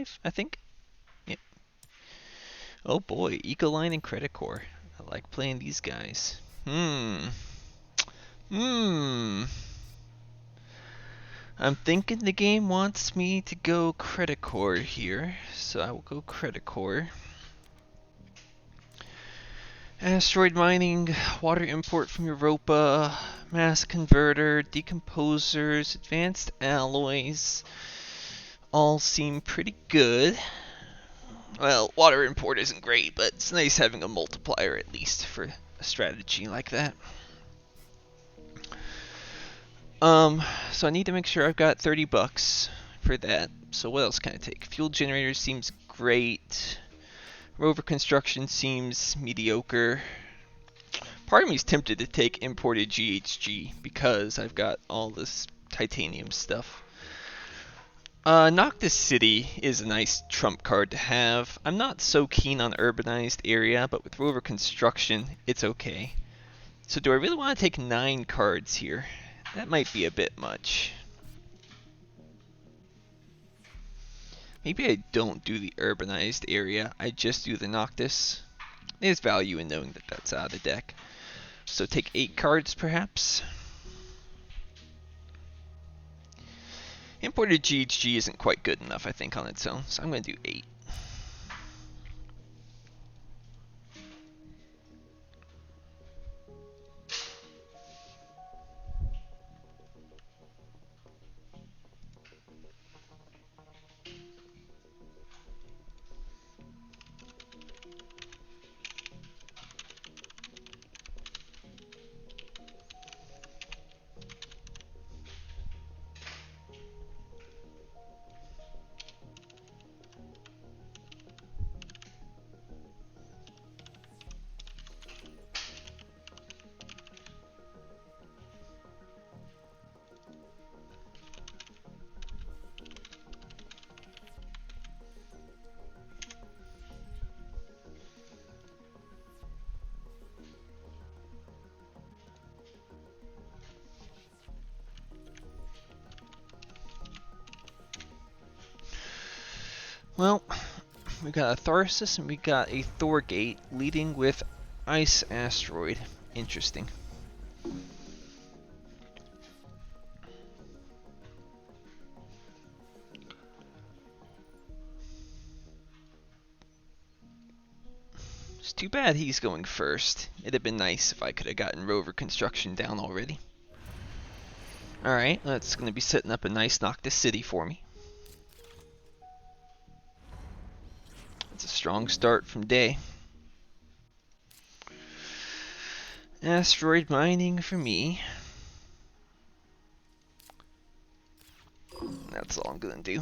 5, I think. Yep. Oh boy, Ecoline and Credit Core. I like playing these guys. Hmm. I'm thinking the game wants me to go Credit Core here, so I will go Credit Core. Asteroid mining, water import from Europa, mass converter, decomposers, advanced alloys, all seem pretty good. Well, water import isn't great, but it's nice having a multiplier at least for a strategy like that. So I need to make sure I've got 30 bucks for that. So what else can I take? Fuel generator seems great. Rover construction seems mediocre. Part of me is tempted to take imported GHG because I've got all this titanium stuff. Noctis City is a nice trump card to have. I'm not so keen on urbanized area, but with rover construction, it's okay. So do I really want to take 9 cards here? That might be a bit much. Maybe I don't do the urbanized area, I just do the Noctis. There's value in knowing that that's out of the deck. So take 8 cards perhaps. Imported GHG isn't quite good enough, I think, on its own, so I'm going to do 8. Well, we got a Tharsis and we got a Thorgate leading with Ice Asteroid. Interesting. It's too bad he's going first. It'd have been nice if I could have gotten rover construction down already. Alright, that's going to be setting up a nice Noctis City for me. It's a strong start from day. Asteroid mining for me. That's all I'm going to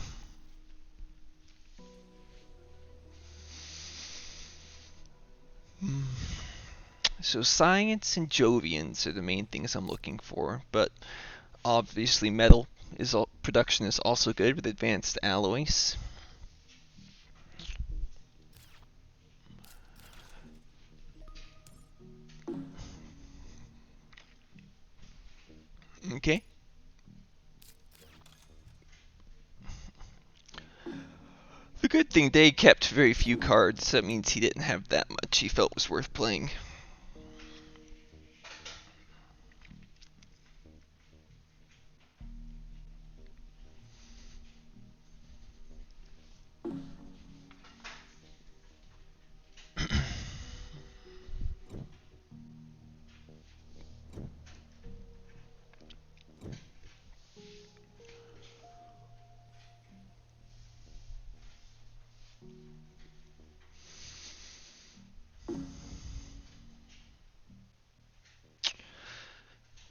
do. So science and Jovians are the main things I'm looking for, but obviously metal production is also good with advanced alloys. Okay. The good thing, they kept very few cards. That means he didn't have that much he felt was worth playing.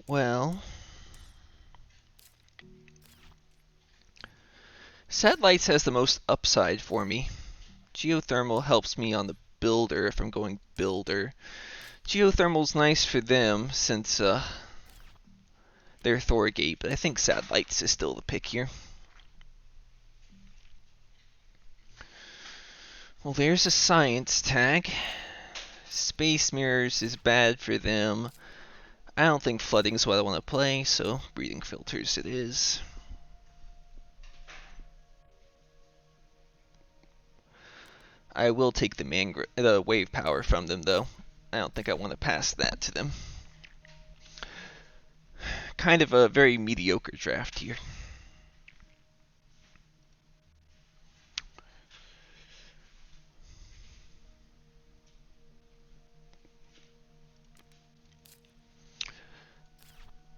Well, Satellites has the most upside for me. Geothermal helps me on the builder if I'm going builder. Geothermal's nice for them since they're Thorgate, but I think Satellites is still the pick here. Well, there's a science tag. Space mirrors is bad for them. I don't think flooding is what I want to play, so breathing filters it is. I will take the wave power from them, though. I don't think I want to pass that to them. Kind of a very mediocre draft here.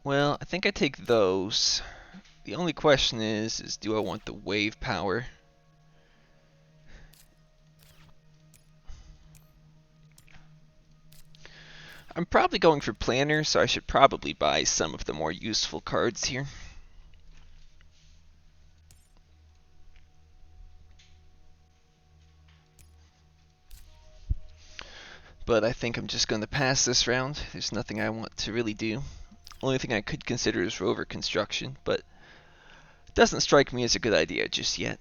Well, I think I take those. The only question is do I want the wave power? I'm probably going for planner, so I should probably buy some of the more useful cards here. But I think I'm just going to pass this round. There's nothing I want to really do. Only thing I could consider is rover construction, but it doesn't strike me as a good idea just yet.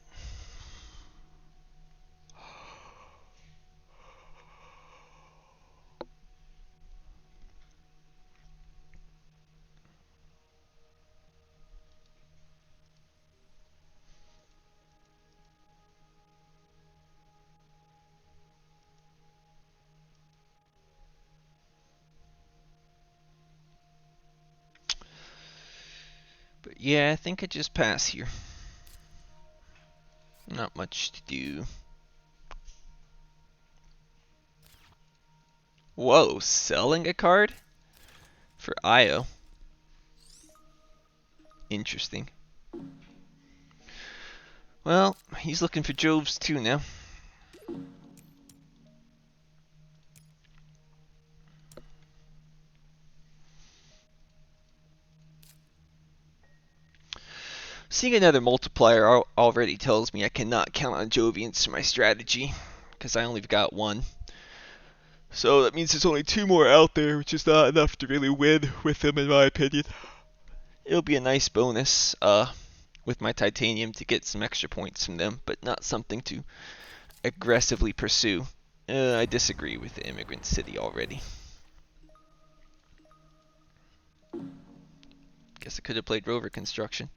But yeah, I think I just pass here. Not much to do. Whoa, selling a card? For IO. Interesting. Well, he's looking for Joves too now. Seeing another multiplier already tells me I cannot count on Jovians for my strategy, because I only got one. So that means there's only two more out there, which is not enough to really win with them, in my opinion. It'll be a nice bonus with my titanium to get some extra points from them, but not something to aggressively pursue. I disagree with the Immigrant City already. Guess I could have played rover construction.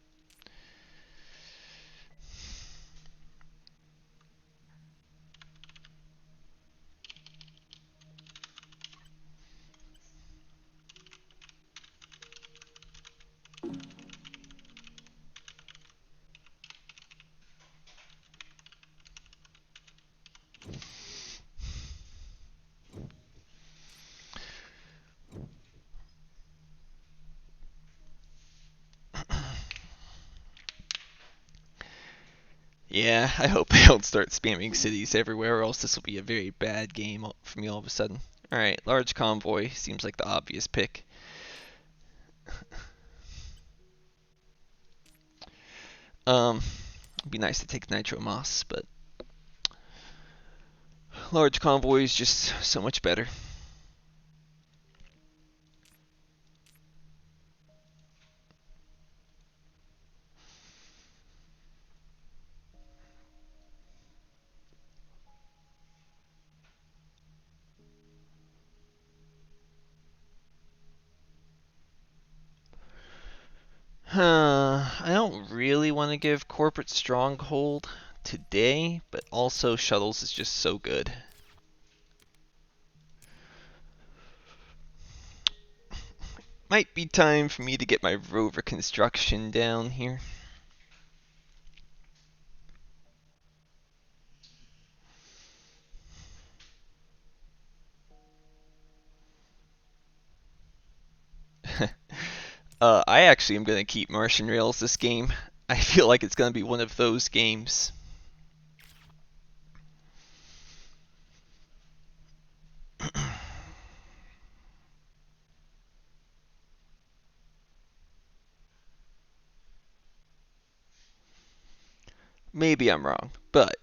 Yeah, I hope they don't start spamming cities everywhere, or else this will be a very bad game for me all of a sudden. Alright, large convoy seems like the obvious pick. It'd be nice to take Nitro Moss, but large convoy is just so much better. I don't really want to give Corporate Stronghold today, but also Shuttles is just so good. Might be time for me to get my rover construction down here. I actually am going to keep Martian Rails this game. I feel like it's going to be one of those games. Maybe I'm wrong, but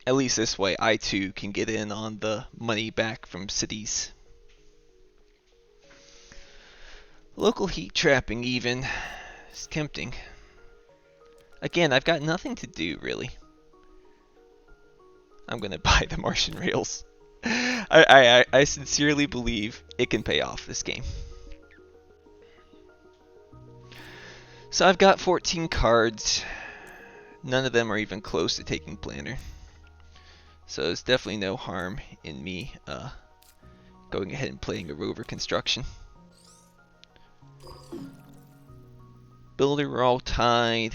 at least this way I too can get in on the money back from cities. Local heat trapping even is tempting. Again, I've got nothing to do really. I'm gonna buy the Martian Rails. I sincerely believe it can pay off this game. So I've got 14 cards. None of them are even close to taking planner. So there's definitely no harm in me going ahead and playing a rover construction. Builder, we're all tied.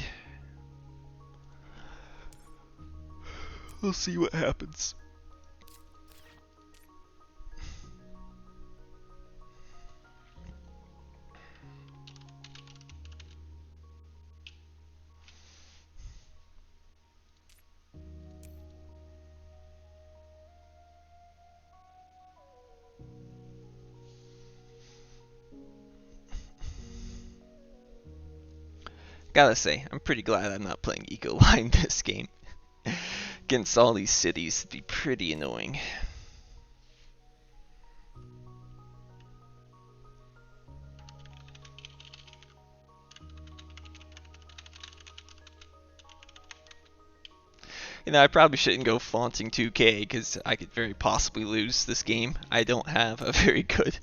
We'll see what happens. Gotta say, I'm pretty glad I'm not playing Eco Line this game. Against all these cities, it'd be pretty annoying. You know, I probably shouldn't go flaunting 2K because I could very possibly lose this game. I don't have a very good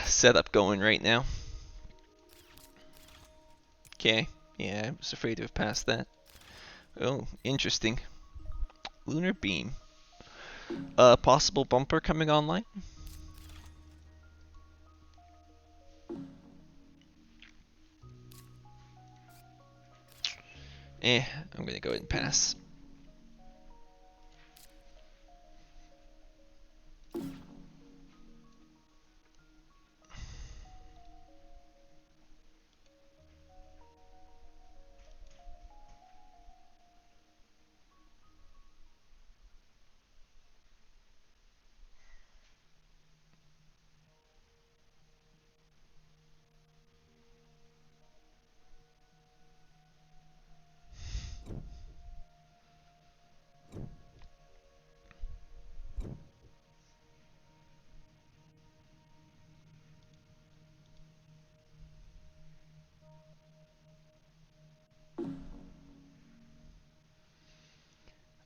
setup going right now. Okay, yeah, I was afraid to have passed that. Oh, interesting. Lunar beam. Possible bumper coming online. I'm gonna go ahead and pass.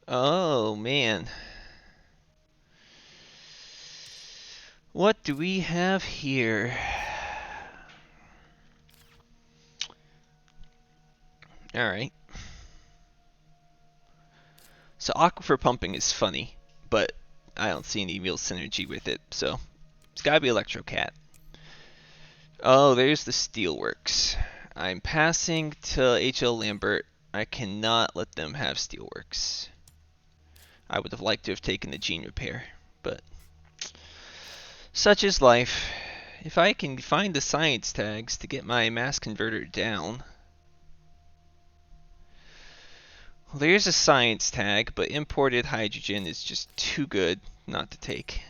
Oh man. What do we have here? Alright. So aquifer pumping is funny, but I don't see any real synergy with it, so it's gotta be Electrocat. Oh, there's the Steelworks. I'm passing to HL Lambert. I cannot let them have Steelworks. I would have liked to have taken the Gene Repair, but such is life. If I can find the science tags to get my mass converter down. Well, there's a science tag, but imported hydrogen is just too good not to take.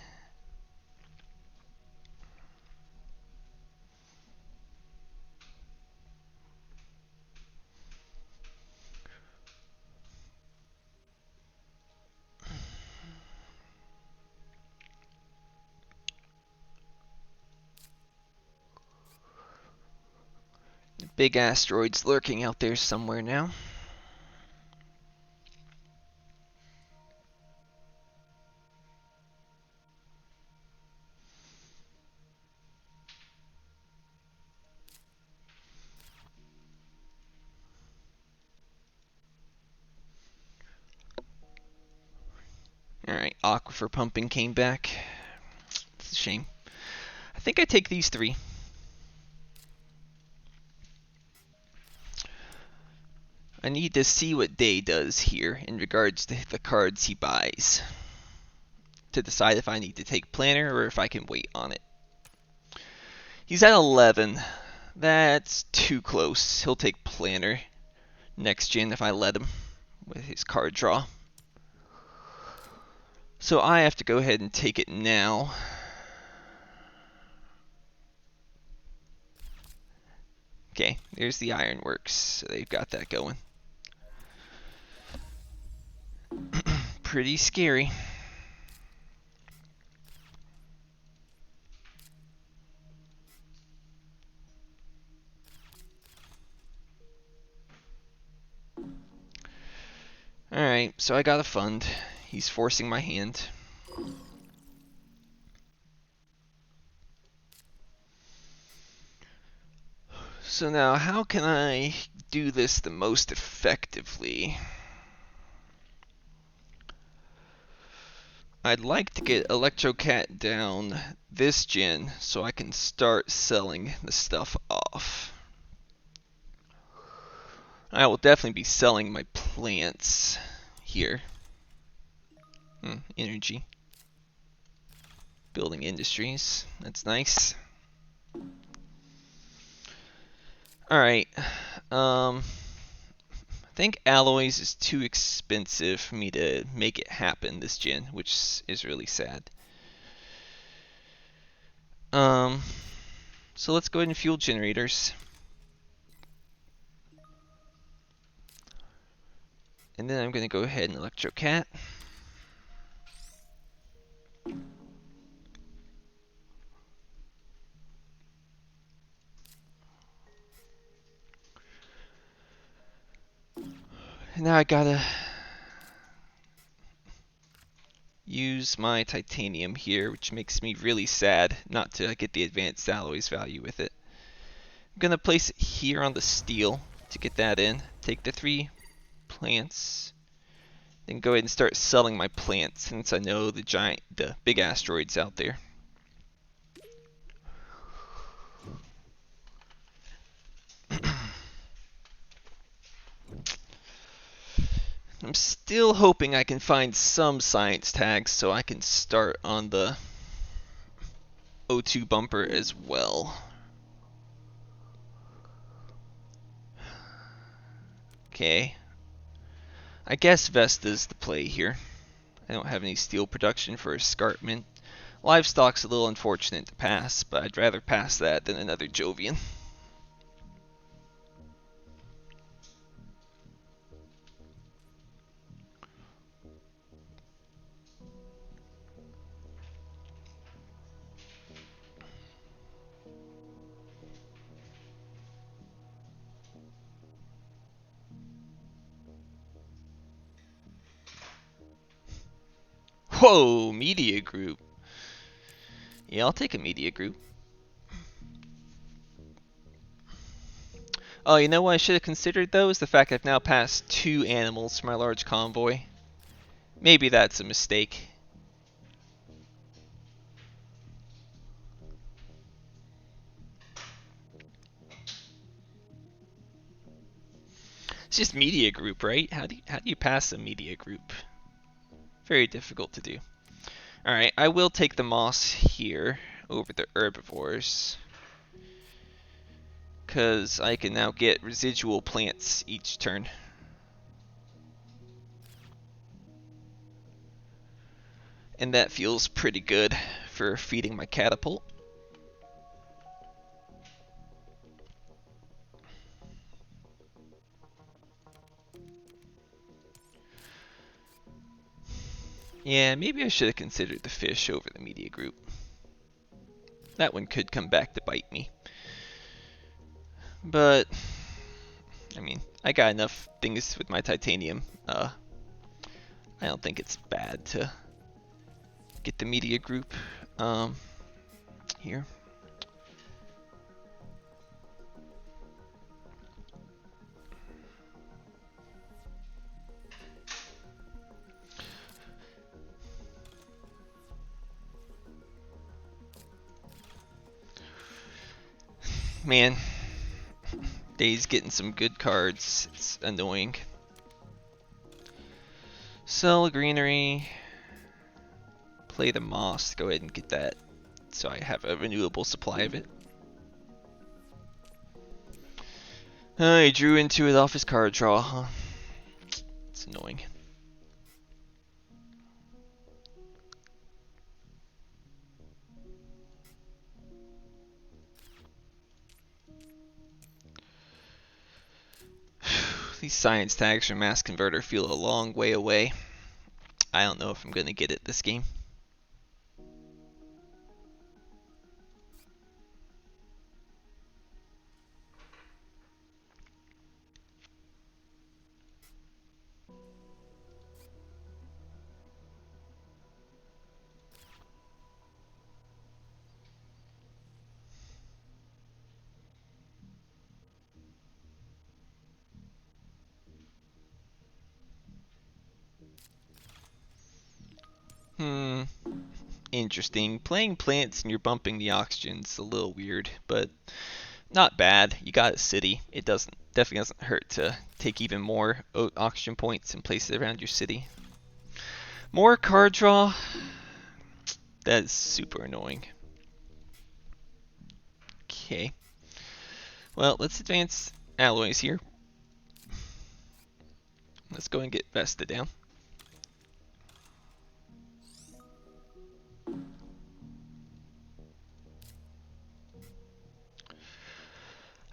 Big asteroids lurking out there somewhere now. Alright, aquifer pumping came back. It's a shame. I think I take these three. I need to see what Day does here in regards to the cards he buys to decide if I need to take Planner or if I can wait on it. He's at 11. That's too close. He'll take Planner next gen if I let him with his card draw. So I have to go ahead and take it now. Okay, there's the Ironworks. So they've got that going. Pretty scary. Alright, so I got a fund. He's forcing my hand. So now, how can I do this the most effectively? I'd like to get ElectroCat down this gen so I can start selling the stuff off. I will definitely be selling my plants here. Energy. Building industries. That's nice. Alright. I think alloys is too expensive for me to make it happen this gen, which is really sad. So let's go ahead and fuel generators. And then I'm going to go ahead and ElectroCat. And now I gotta use my titanium here, which makes me really sad not to get the advanced alloys value with it. I'm gonna place it here on the steel to get that in. Take the 3 plants, then go ahead and start selling my plants since I know the big asteroids out there. I'm still hoping I can find some science tags so I can start on the O2 bumper as well. Okay. I guess Vesta's the play here. I don't have any steel production for escarpment. Livestock's a little unfortunate to pass, but I'd rather pass that than another Jovian. Whoa, media group. Yeah, I'll take a media group. Oh, you know what I should have considered though is the fact I've now passed 2 animals for my large convoy. Maybe that's a mistake. It's just media group, right? How do you pass a media group? Very difficult to do. Alright, I will take the moss here over the herbivores, because I can now get residual plants each turn. And that feels pretty good for feeding my catapult. Yeah, maybe I should have considered the fish over the media group. That one could come back to bite me. But, I mean, I got enough things with my titanium. I don't think it's bad to get the media group here. Man, Day's getting some good cards. It's annoying. Sell greenery. Play the moss. Go ahead and get that so I have a renewable supply of it. He drew into it off his card draw, huh? It's annoying. These science tags from Mass Converter feel a long way away. I don't know if I'm going to get it this game. interesting. Playing plants and you're bumping the oxygen's a little weird, but not bad. You got a city. It definitely doesn't hurt to take even more oxygen points and place it around your city. More card draw. That is super annoying. Okay. Well, let's advance alloys here. Let's go and get Vesta down.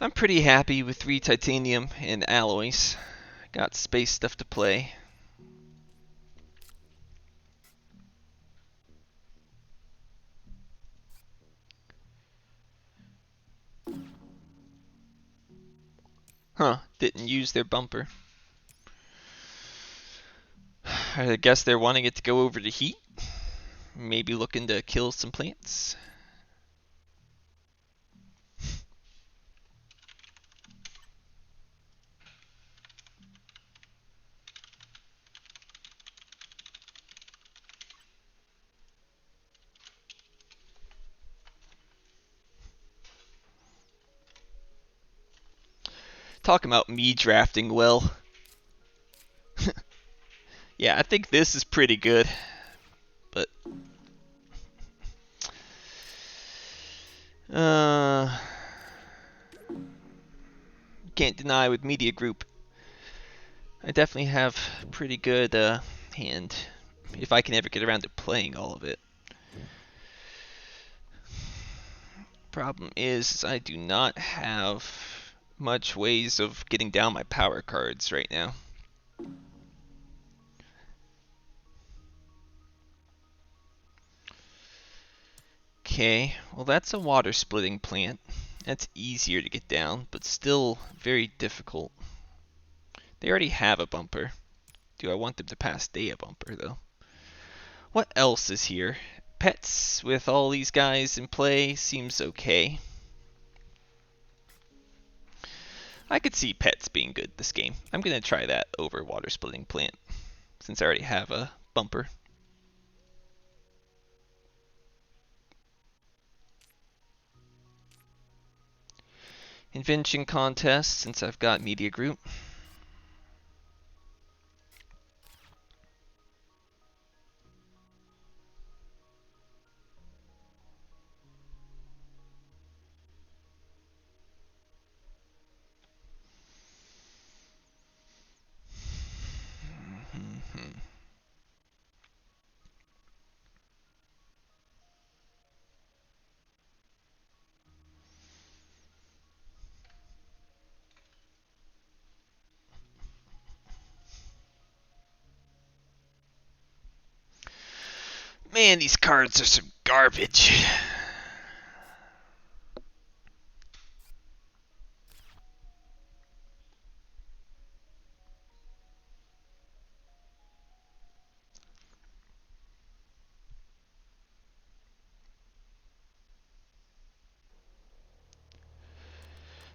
I'm pretty happy with 3 titanium and alloys. Got space stuff to play. Huh, didn't use their bumper. I guess they're wanting it to go over to heat. Maybe looking to kill some plants. Talking about me drafting well. Yeah, I think this is pretty good. But can't deny with Media Group, I definitely have pretty good hand if I can ever get around to playing all of it. Problem is I do not have much ways of getting down my power cards right now. Okay, well that's a water splitting plant. That's easier to get down, but still very difficult. They already have a bumper. Do I want them to pass day a bumper though? What else is here? Pets with all these guys in play seems okay. I could see pets being good this game. I'm going to try that over water splitting plant since I already have a bumper. Invention contest since I've got Media Group. Man, these cards are some garbage.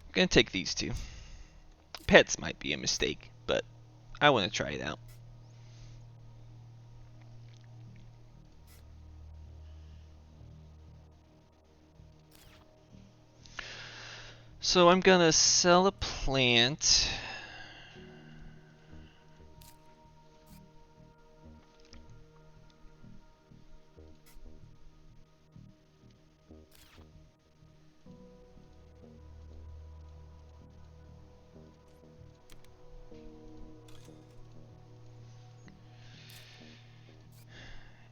I'm going to take these two. Pets might be a mistake, but I want to try it out. So I'm going to sell a plant.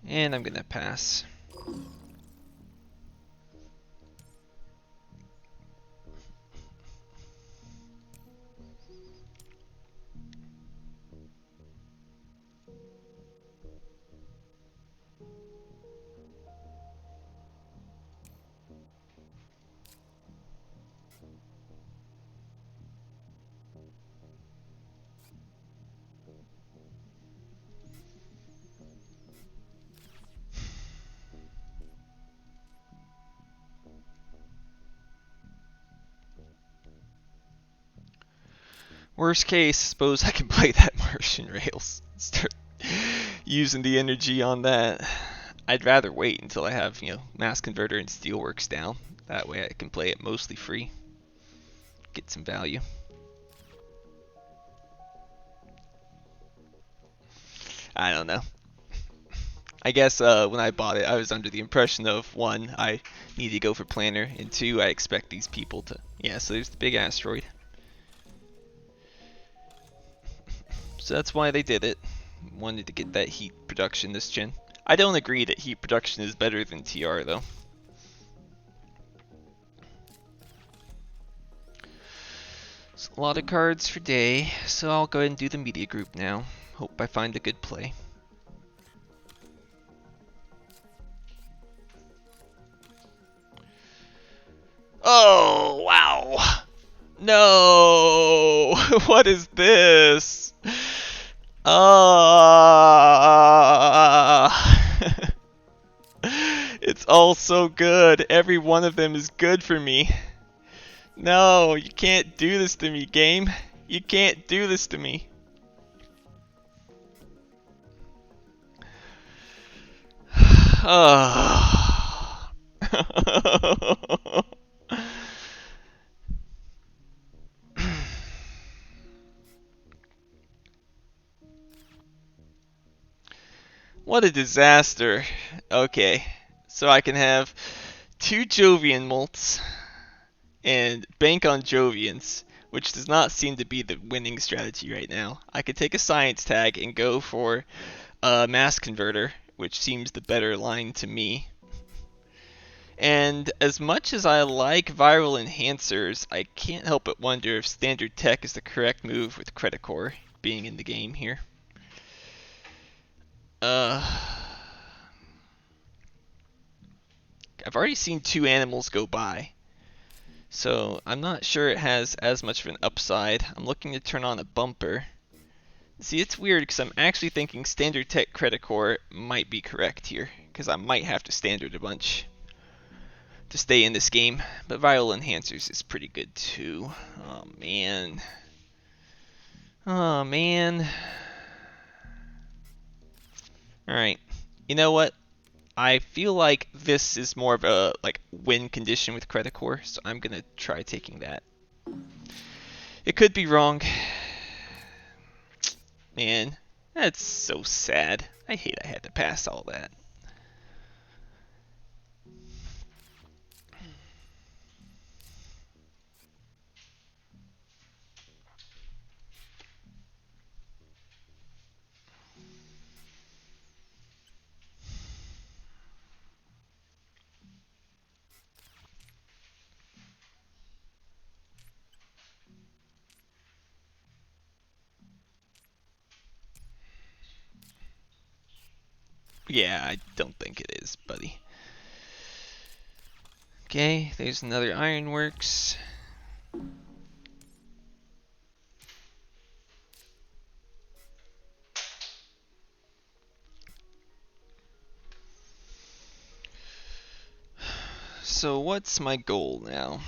And I'm going to pass. Worst case, suppose I can play that Martian Rails. Start using the energy on that. I'd rather wait until I have, Mass Converter and Steelworks down. That way I can play it mostly free. Get some value. I don't know. I guess when I bought it, I was under the impression of, one, I need to go for planner, and two, I expect these people to... Yeah, so there's the big asteroid. So that's why they did it. Wanted to get that heat production this gen. I don't agree that heat production is better than TR, though. It's a lot of cards for day, so I'll go ahead and do the media group now. Hope I find a good play. Oh, wow! No! What is this? It's all so good. Every one of them is good for me. No, you can't do this to me, game. You can't do this to me. What a disaster. Okay, so I can have 2 Jovian molts and bank on Jovians, which does not seem to be the winning strategy right now. I could take a science tag and go for a mass converter, which seems the better line to me. And as much as I like viral enhancers, I can't help but wonder if standard tech is the correct move with Creticore being in the game here. I've already seen 2 animals go by, so I'm not sure it has as much of an upside. I'm looking to turn on a bumper. See, it's weird because I'm actually thinking standard tech Creticore might be correct here, because I might have to standard a bunch to stay in this game. But viral enhancers is pretty good too. Oh man. Oh man. Alright. You know what? I feel like this is more of a win condition with Creticore, so I'm gonna try taking that. It could be wrong. Man, that's so sad. I hate I had to pass all that. Yeah, I don't think it is, buddy. Okay, there's another ironworks. So what's my goal now?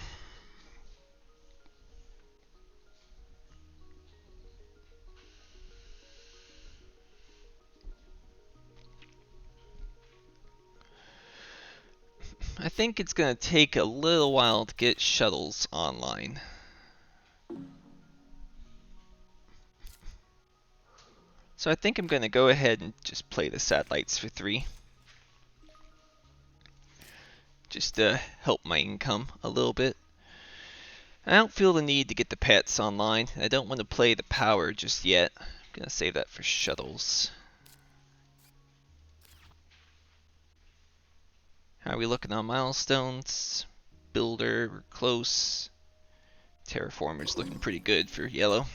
I think it's going to take a little while to get shuttles online. So I think I'm going to go ahead and just play the satellites for 3. Just to help my income a little bit. I don't feel the need to get the pets online. I don't want to play the power just yet. I'm going to save that for shuttles. How are we looking on milestones? Builder, we're close. Terraformer's looking pretty good for yellow.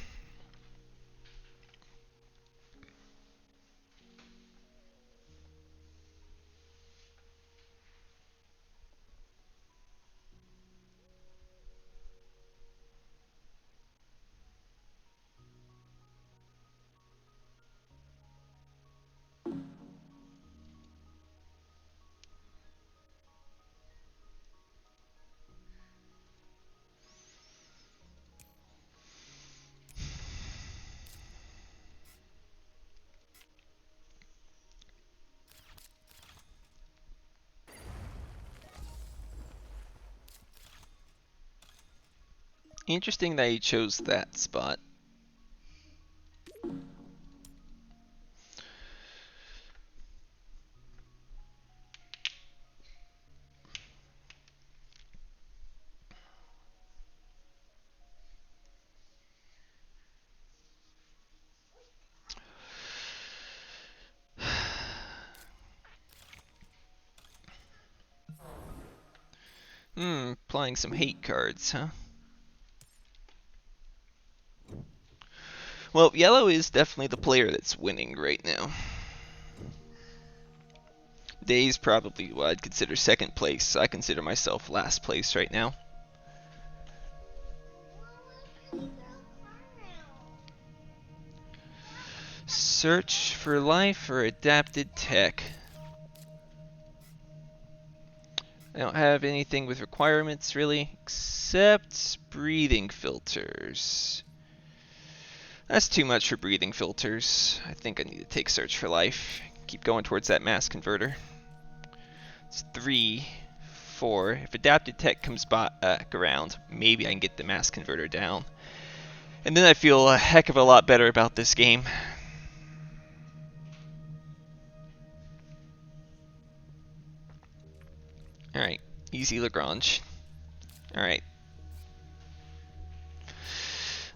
Interesting that he chose that spot. Playing some hate cards, huh? Well, yellow is definitely the player that's winning right now. Day's probably what I'd consider second place. I consider myself last place right now. Search for life or adapted tech. I don't have anything with requirements really, except breathing filters. That's too much for breathing filters. I think I need to take search for life. Keep going towards that mass converter. It's 3, 4. If adapted tech comes back around, maybe I can get the mass converter down. And then I feel a heck of a lot better about this game. Alright, easy Lagrange. Alright.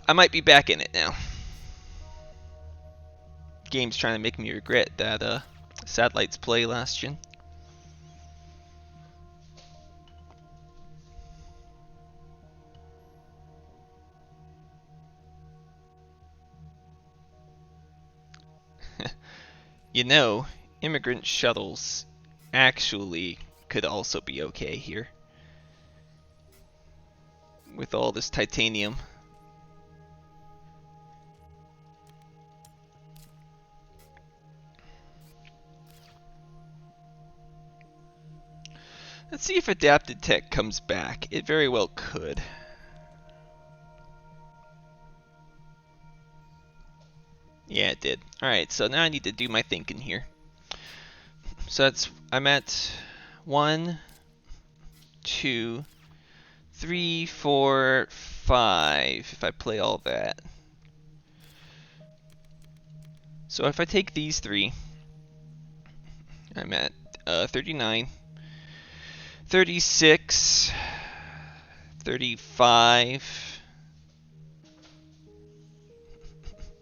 I might be back in it now. Game's trying to make me regret that Satellites play last gen. You know, immigrant shuttles actually could also be okay here. With all this titanium. Let's see if adapted tech comes back. It very well could. Yeah, it did. Alright, so now I need to do my thinking here. So I'm at 1, 2, 3, 4, 5, if I play all that. So if I take these 3, I'm at 39, 36, 35.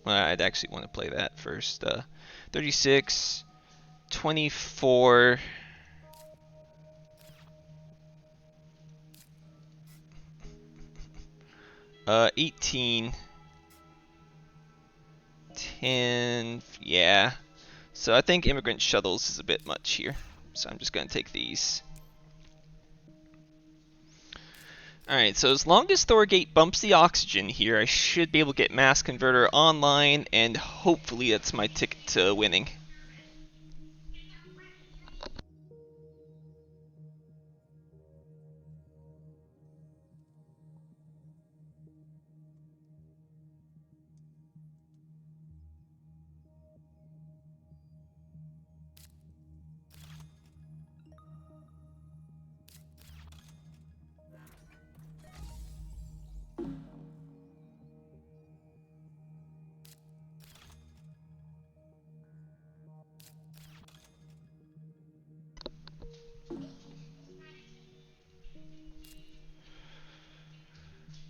Well, I'd actually want to play that first. 36, 24, 18, 10, yeah. So I think immigrant shuttles is a bit much here. So I'm just going to take these. Alright, so as long as Thorgate bumps the oxygen here, I should be able to get Mass Converter online, and hopefully that's my ticket to winning.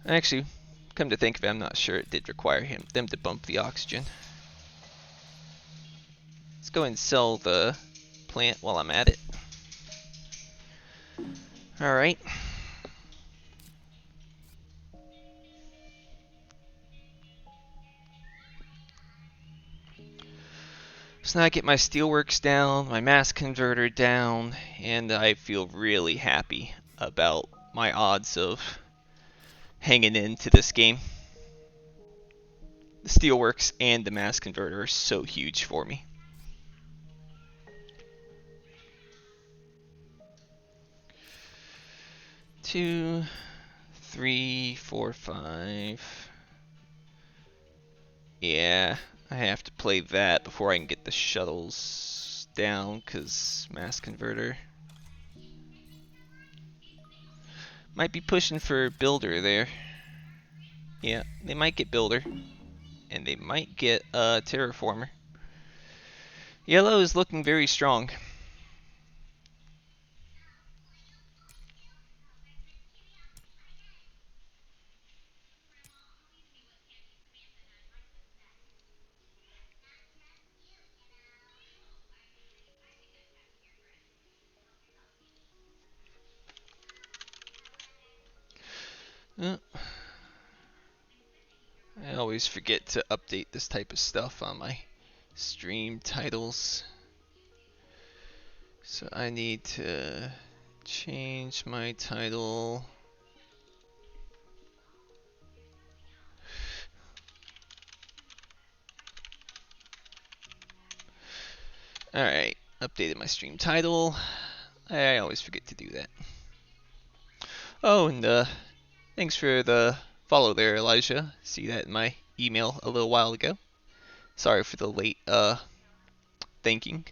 Actually, come to think of it, I'm not sure it did require them to bump the oxygen. Let's go and sell the plant while I'm at it. Alright. So now I get my steelworks down, my mass converter down, and I feel really happy about my odds of hanging into this game. The steelworks and the mass converter are so huge for me. Two, 3, 4, 5. Yeah, I have to play that before I can get the shuttles down, because mass converter. Might be pushing for builder there. Yeah, they might get Builder, and they might get Terraformer. Yellow is looking very strong. Uh, I always forget to update this type of stuff on my stream titles. So I need to change my title. Alright, updated my stream title. I always forget to do that. Oh, and thanks for the follow there, Elijah. See that in my email a little while ago. Sorry for the late thanking.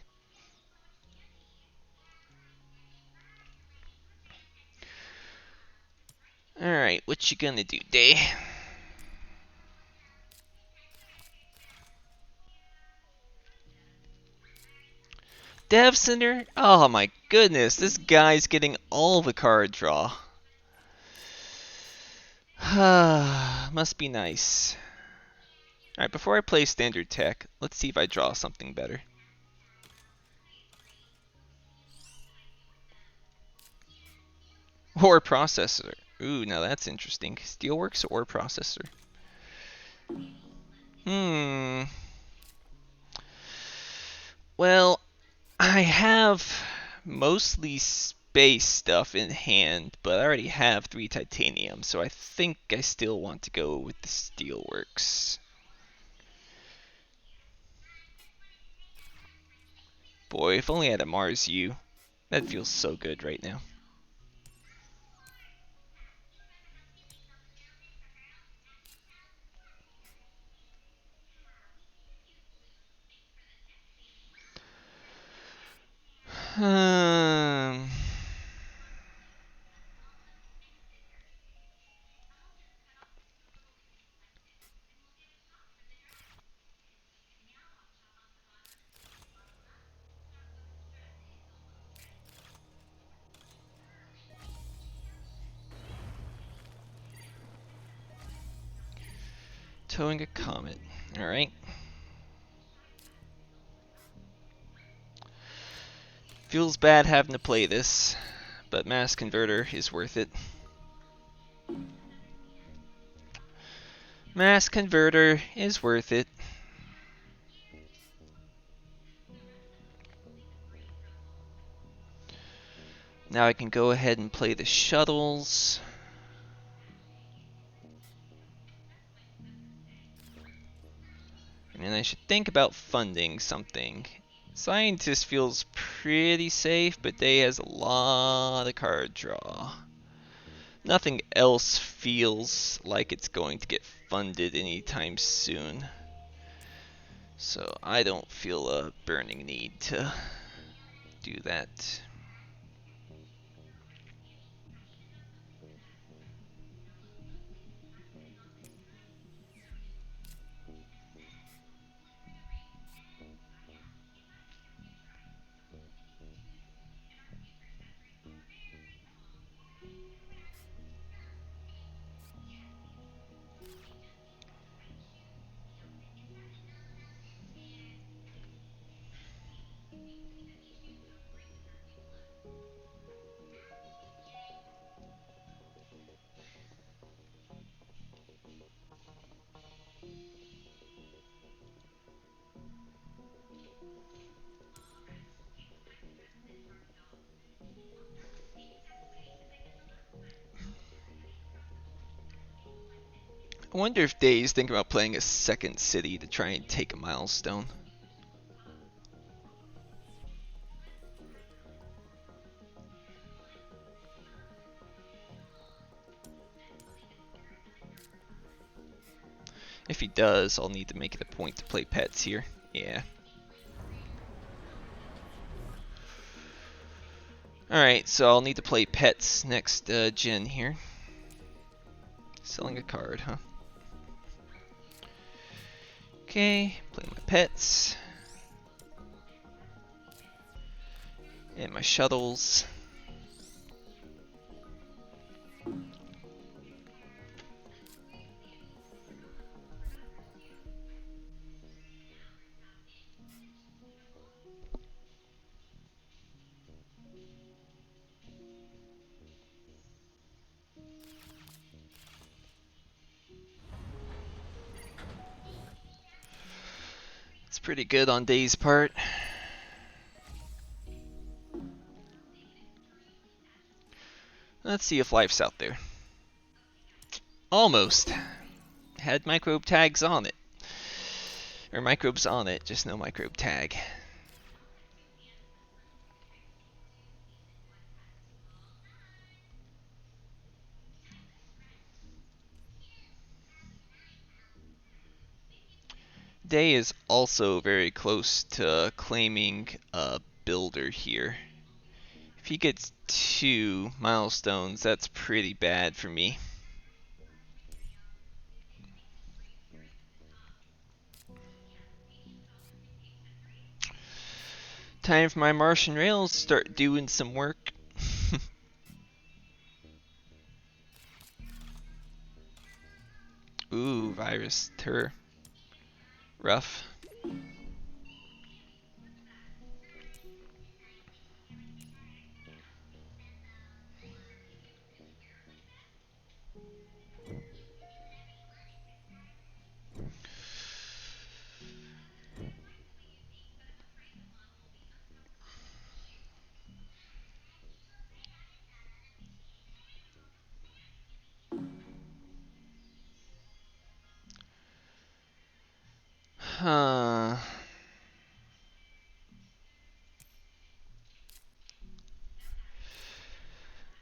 Alright, what you gonna do, Day? Dev Center? Oh my goodness, this guy's getting all the card draw. Must be nice. Alright, before I play standard tech, let's see if I draw something better. Or processor. Ooh, now that's interesting. Steelworks or processor? Well, I have mostly space stuff in hand, but I already have 3 titanium, so I think I still want to go with the Steelworks. Boy, if only I had a Mars U. That feels so good right now. Um, Towing a comet. Alright. Feels bad having to play this, but Mass Converter is worth it. Mass Converter is worth it. Now I can go ahead and play the shuttles. And I should think about funding something. Scientist feels pretty safe, but they has a lot of card draw. Nothing else feels like it's going to get funded anytime soon. So I don't feel a burning need to do that. I wonder if Day's thinking about playing a second city to try and take a milestone. If he does, I'll need to make it a point to play pets here. Yeah. Alright, so I'll need to play pets next gen here. Selling a card, huh? Okay, play my pets. And my shuttles. It's pretty good on Day's part. Let's see if life's out there. Almost. Had microbe tags on it. Or microbes on it, just no microbe tag. Day is also very close to claiming a builder here. If he gets 2 milestones, that's pretty bad for me. Time for my Martian rails to start doing some work. Ooh, virus, rough. Huh.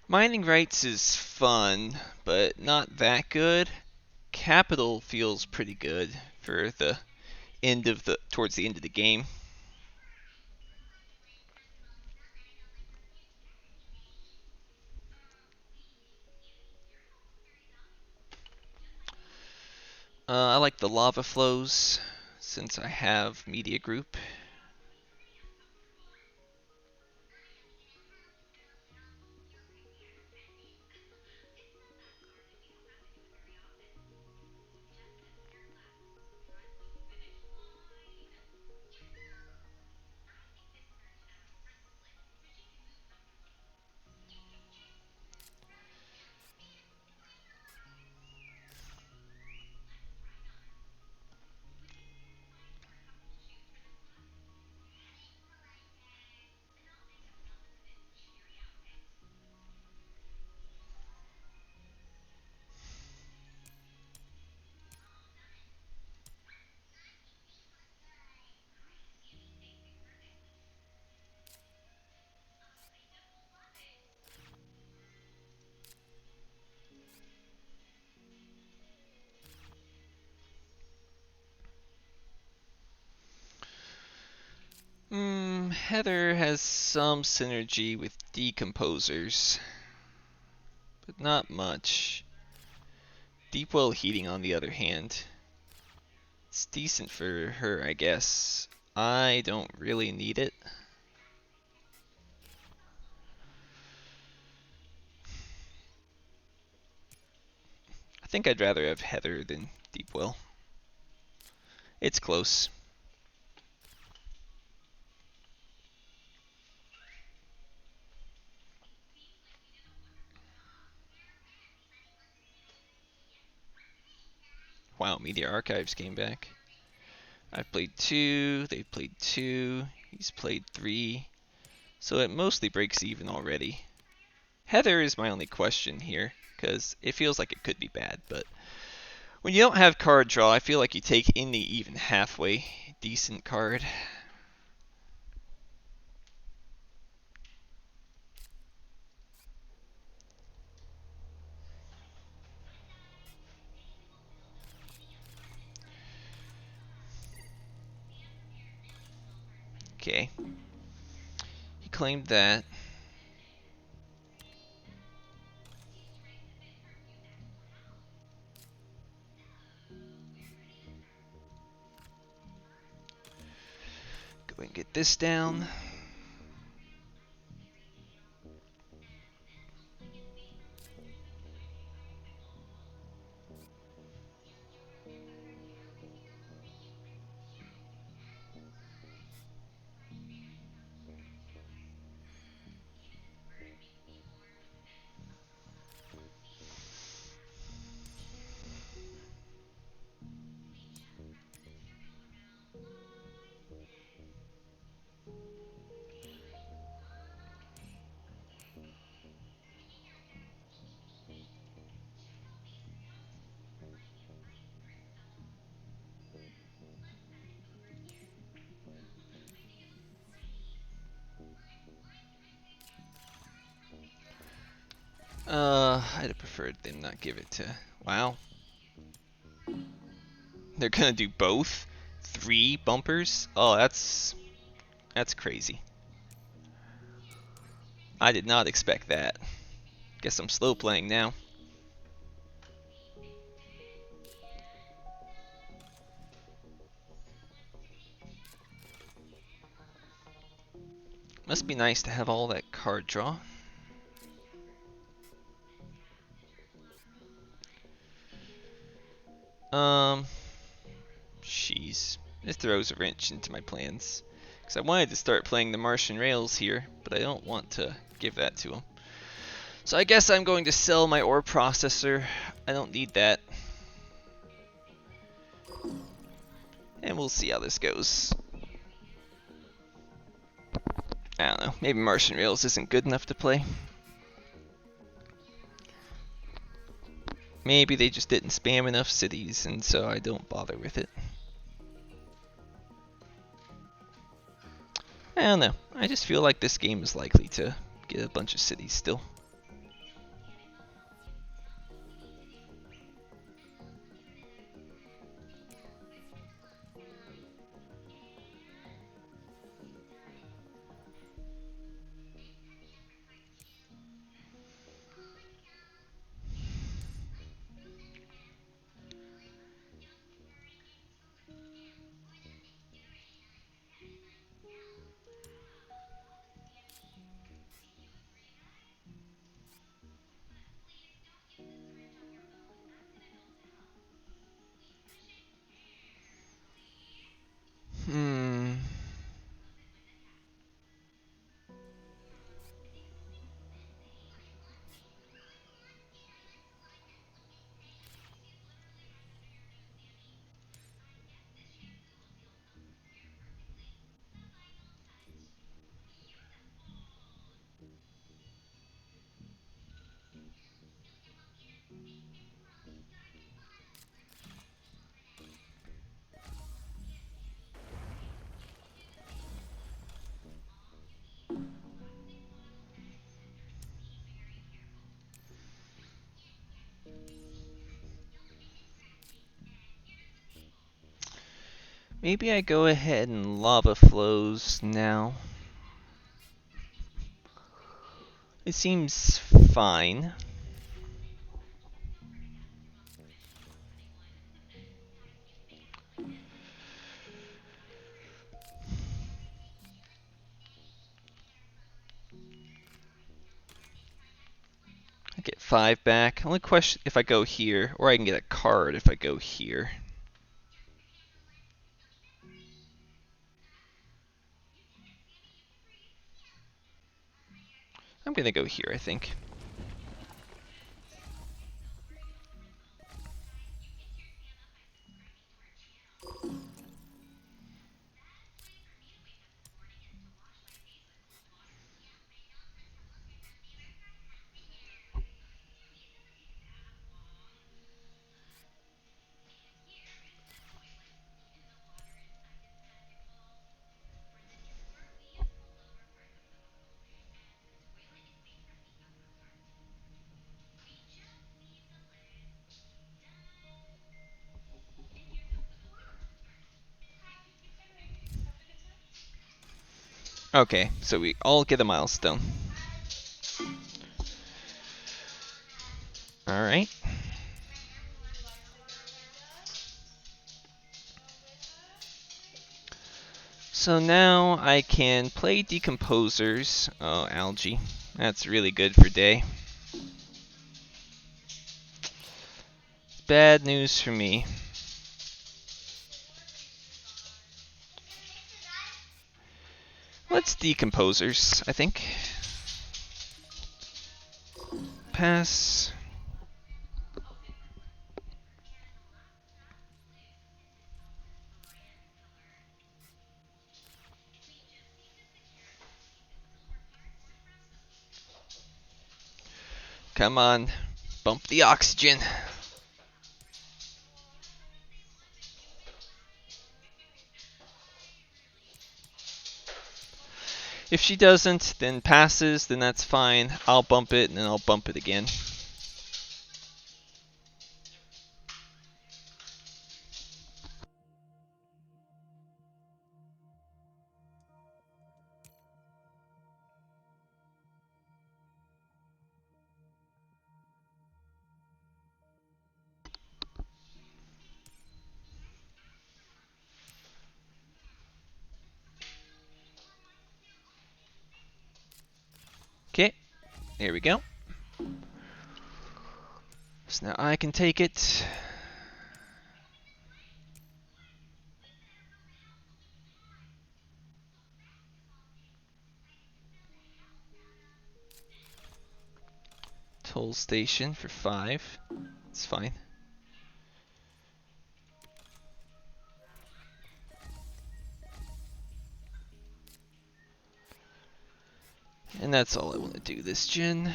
Mining rights is fun, but not that good. Capital feels pretty good for the towards the end of the game. I like the lava flows since I have media group. Heather has some synergy with decomposers, but not much. Deepwell heating, on the other hand, it's decent for her, I guess. I don't really need it. I think I'd rather have Heather than Deepwell. It's close. Wow, Media Archives came back. I've played 2, they've played 2, he's played 3. So it mostly breaks even already. Heather is my only question here, because it feels like it could be bad, but when you don't have card draw, I feel like you take any even halfway decent card. Okay. He claimed that. this down. I'd have preferred them not give it to... Wow. They're gonna do both? 3 bumpers? Oh, that's crazy. I did not expect that. Guess I'm slow playing now. Must be nice to have all that card draw. Jeez. This throws a wrench into my plans. Because I wanted to start playing the Martian Rails here, but I don't want to give that to him. So I guess I'm going to sell my ore processor. I don't need that. And we'll see how this goes. I don't know. Maybe Martian Rails isn't good enough to play. Maybe they just didn't spam enough cities, and so I don't bother with it. I don't know. I just feel like this game is likely to get a bunch of cities still. Maybe I go ahead and lava flows now. It seems fine. I get 5 back. Only question if I go here, or I can get a card if I go here. I'm gonna go here, I think. Okay, so we all get a milestone. Alright. So now I can play Decomposers. Oh, algae. That's really good for day. Bad news for me. Let's Decomposers, I think. Pass. Come on, bump the oxygen. If she doesn't, then passes, then that's fine. I'll bump it, and then I'll bump it again. Okay, there we go. So now I can take it. Toll station for 5. It's fine. And that's all I want to do this gen.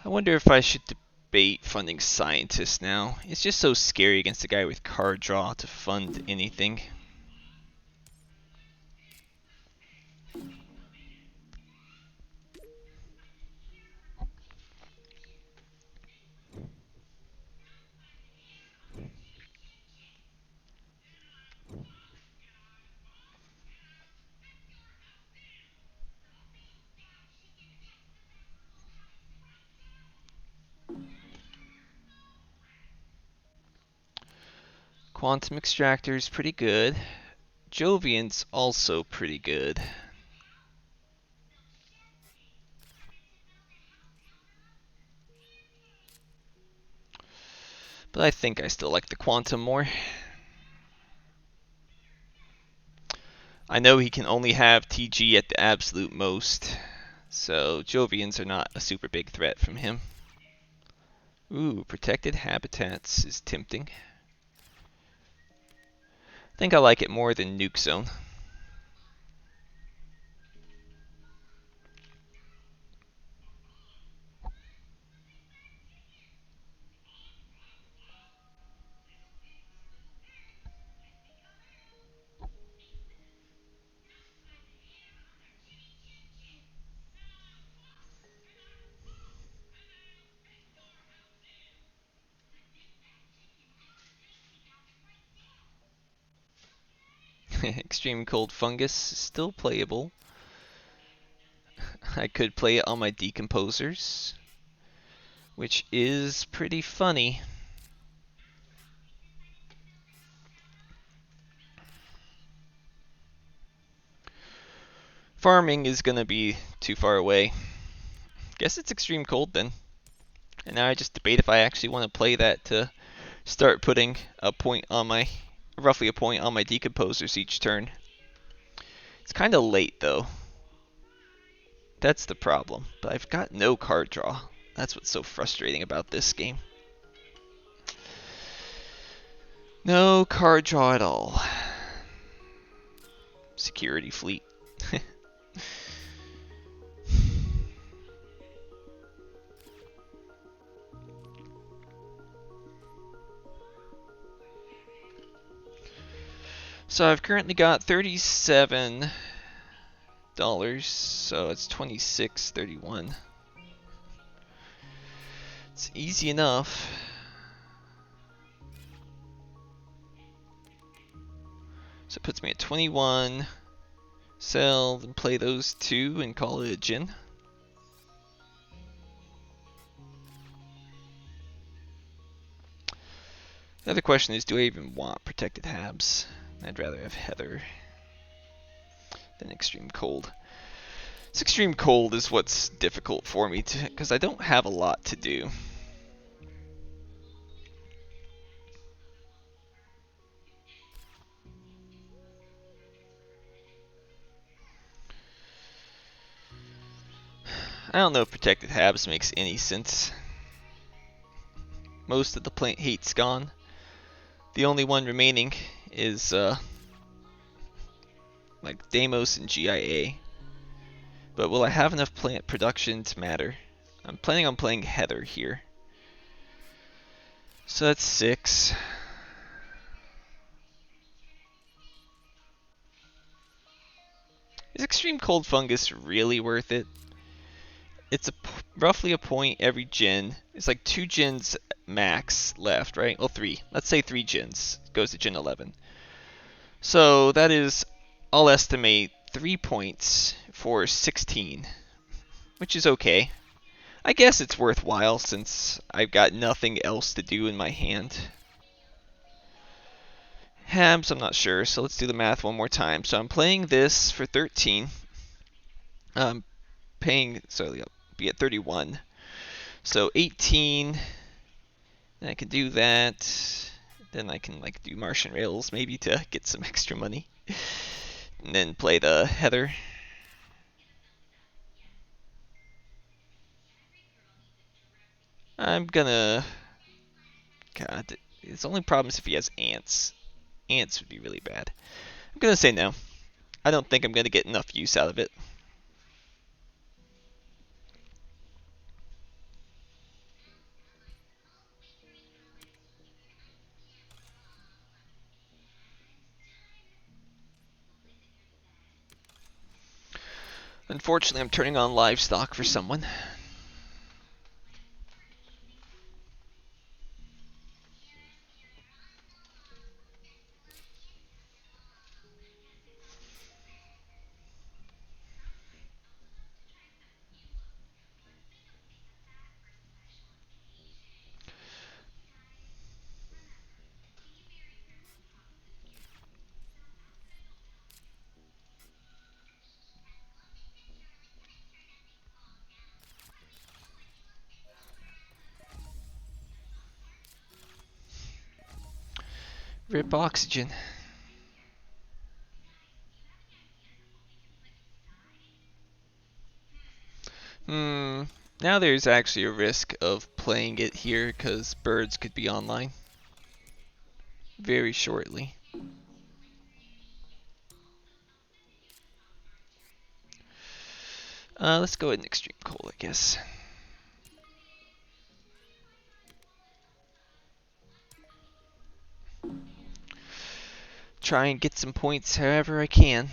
I wonder if I should debate funding scientists now. It's just so scary against a guy with card draw to fund anything. Quantum Extractor's pretty good. Jovian's also pretty good. But I think I still like the Quantum more. I know he can only have TG at the absolute most, so Jovians are not a super big threat from him. Ooh, Protected Habitats is tempting. I think I like it more than Nuke Zone. Extreme Cold Fungus is still playable. I could play it on my Decomposers, which is pretty funny. Farming is gonna be too far away. Guess it's Extreme Cold then. And now I just debate if I actually want to play that to start putting a point on my, roughly a point on my Decomposers each turn. It's kind of late though. That's the problem. But I've got no card draw. That's what's so frustrating about this game. No card draw at all. Security fleet. So I've currently got $37, so it's $26.31. It's easy enough. So it puts me at 21. Sell, then play those two and call it a gin. The other question is, do I even want protected habs? I'd rather have Heather than extreme cold. This extreme cold is what's difficult for me to, because I don't have a lot to do. I don't know if protected habs makes any sense. Most of the plant hate's gone. The only one remaining is like Deimos and GIA. But will I have enough plant production to matter? I'm planning on playing Heather here. So that's 6. Is Extreme Cold Fungus really worth it? It's roughly a point every gen. It's like 2 gens max left, right? Well, 3. Let's say 3 gens. Goes to gen 11. So that is, I'll estimate 3 points for 16, which is okay. I guess it's worthwhile since I've got nothing else to do in my hand. Habs, I'm not sure, so let's do the math one more time. So I'm playing this for 13. I'm paying, so I'll be at 31. So 18, then I can do that. Then I can like do Martian Rails maybe to get some extra money. And then play the Heather. I'm gonna... God, his only problem is if he has ants. Ants would be really bad. I'm gonna say no. I don't think I'm gonna get enough use out of it. Unfortunately, I'm turning on livestock for someone. Rip oxygen. Now there's actually a risk of playing it here because birds could be online very shortly. Let's go ahead and extreme cold, I guess. Try and get some points however I can.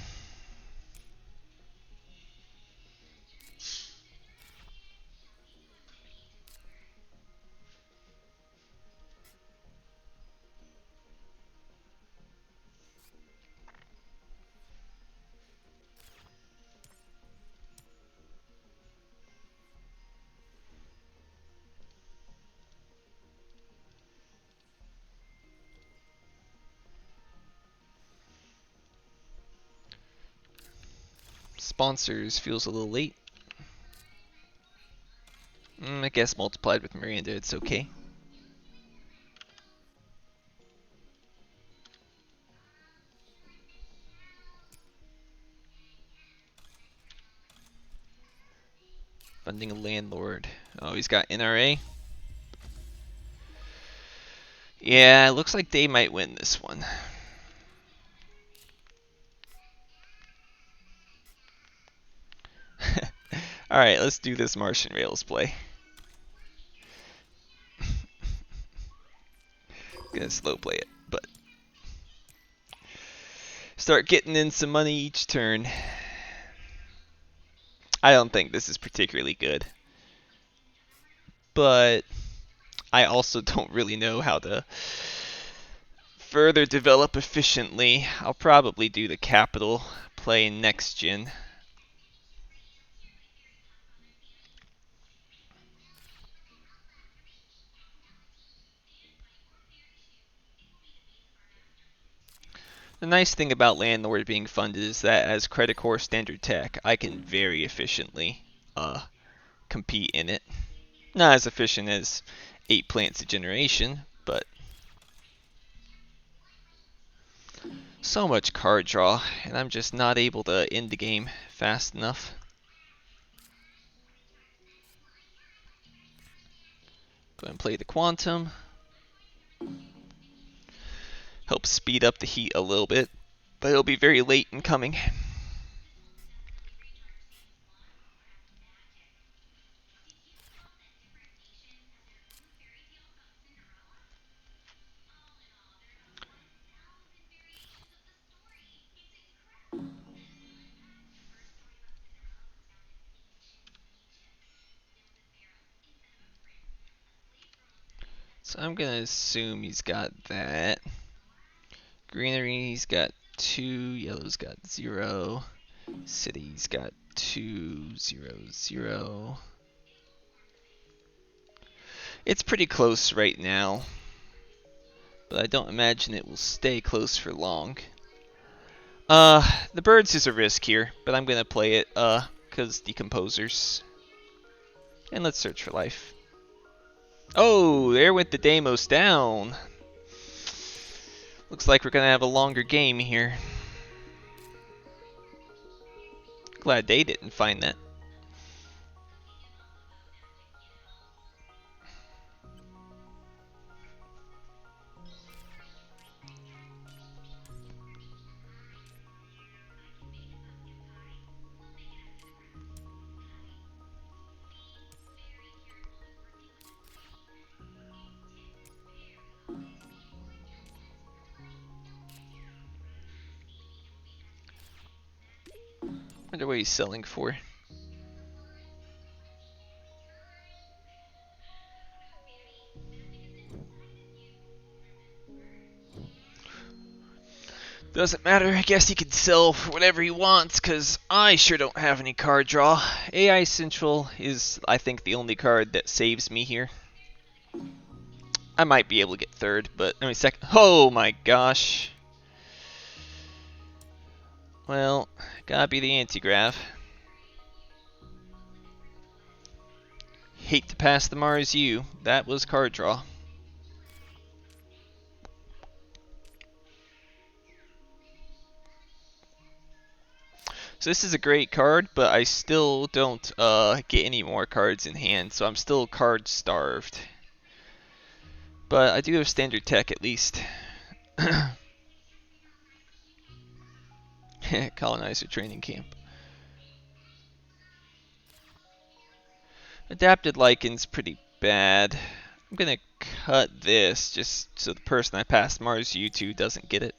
Sponsors feels a little late. I guess multiplied with Miranda, it's okay. Funding a landlord. Oh, he's got NRA. Yeah, it looks like they might win this one. Alright, let's do this Martian Rails play. Gonna slow play it, but start getting in some money each turn. I don't think this is particularly good, but I also don't really know how to further develop efficiently. I'll probably do the capital play next gen. The nice thing about Landlord being funded is that as Credit Core standard tech, I can very efficiently compete in it. Not as efficient as 8 plants a generation, but so much card draw, and I'm just not able to end the game fast enough. Go ahead and play the Quantum. Help speed up the heat a little bit, but it'll be very late in coming. So I'm gonna assume he's got that. Greenery's got 2, yellow's got 0, city's got 2, 0, 0. It's pretty close right now, but I don't imagine it will stay close for long. The birds is a risk here, but I'm gonna play it, cause decomposers. And let's search for life. Oh, there went the Deimos down. Looks like we're gonna have a longer game here. Glad they didn't find that. Wonder what he's selling for. Doesn't matter, I guess he can sell for whatever he wants, cause I sure don't have any card draw. AI Central is, I think, the only card that saves me here. I might be able to get third, but I mean second. Oh my gosh. Well, gotta be the anti-grav. Hate to pass the Mars U. That was card draw. So this is a great card, but I still don't get any more cards in hand, so I'm still card starved. But I do have standard tech at least. Colonizer training camp. Adapted Lichen's pretty bad. I'm gonna cut this just so the person I passed Mars U to doesn't get it.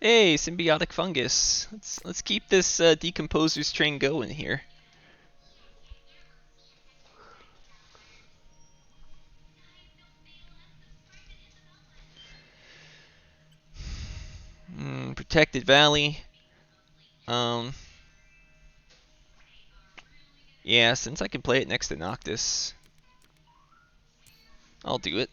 Hey, symbiotic fungus. Let's keep this decomposer's train going here. Protected Valley. Yeah, since I can play it next to Noctis, I'll do it.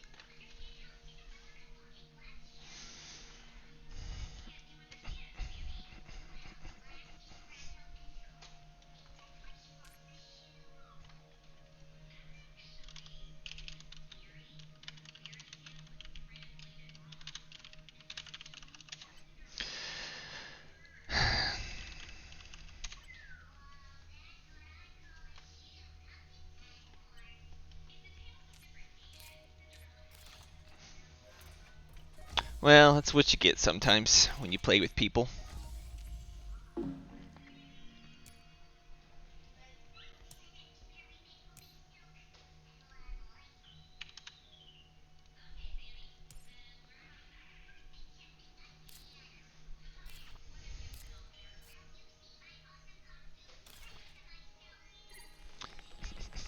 Well, that's what you get sometimes when you play with people.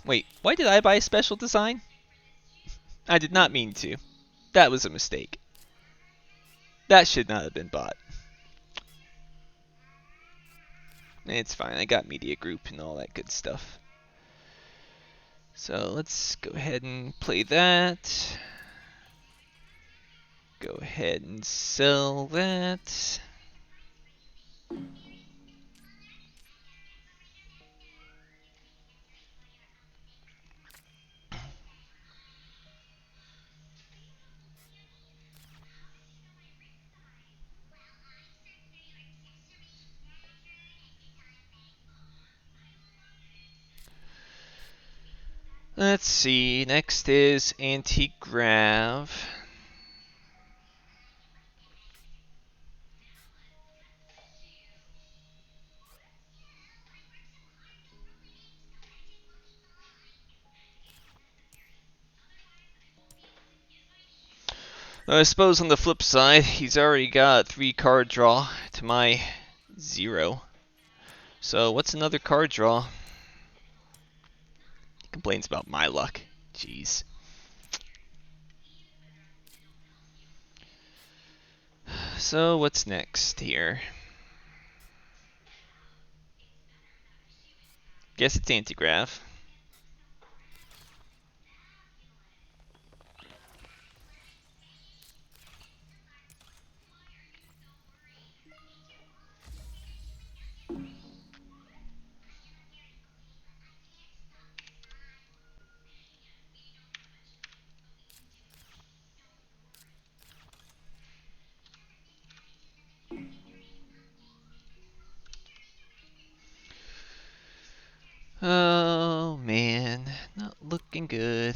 Wait, why did I buy a special design? I did not mean to. That was a mistake. That should not have been bought. It's fine. I got media group and all that good stuff. So let's go ahead and play that. Go ahead and sell that. Let's see. Next is anti-grav. I suppose on the flip side, he's already got 3 card draw to my 0. So what's another card draw? He complains about my luck. Jeez. So what's next here? Guess it's anti-grav. Oh man, not looking good.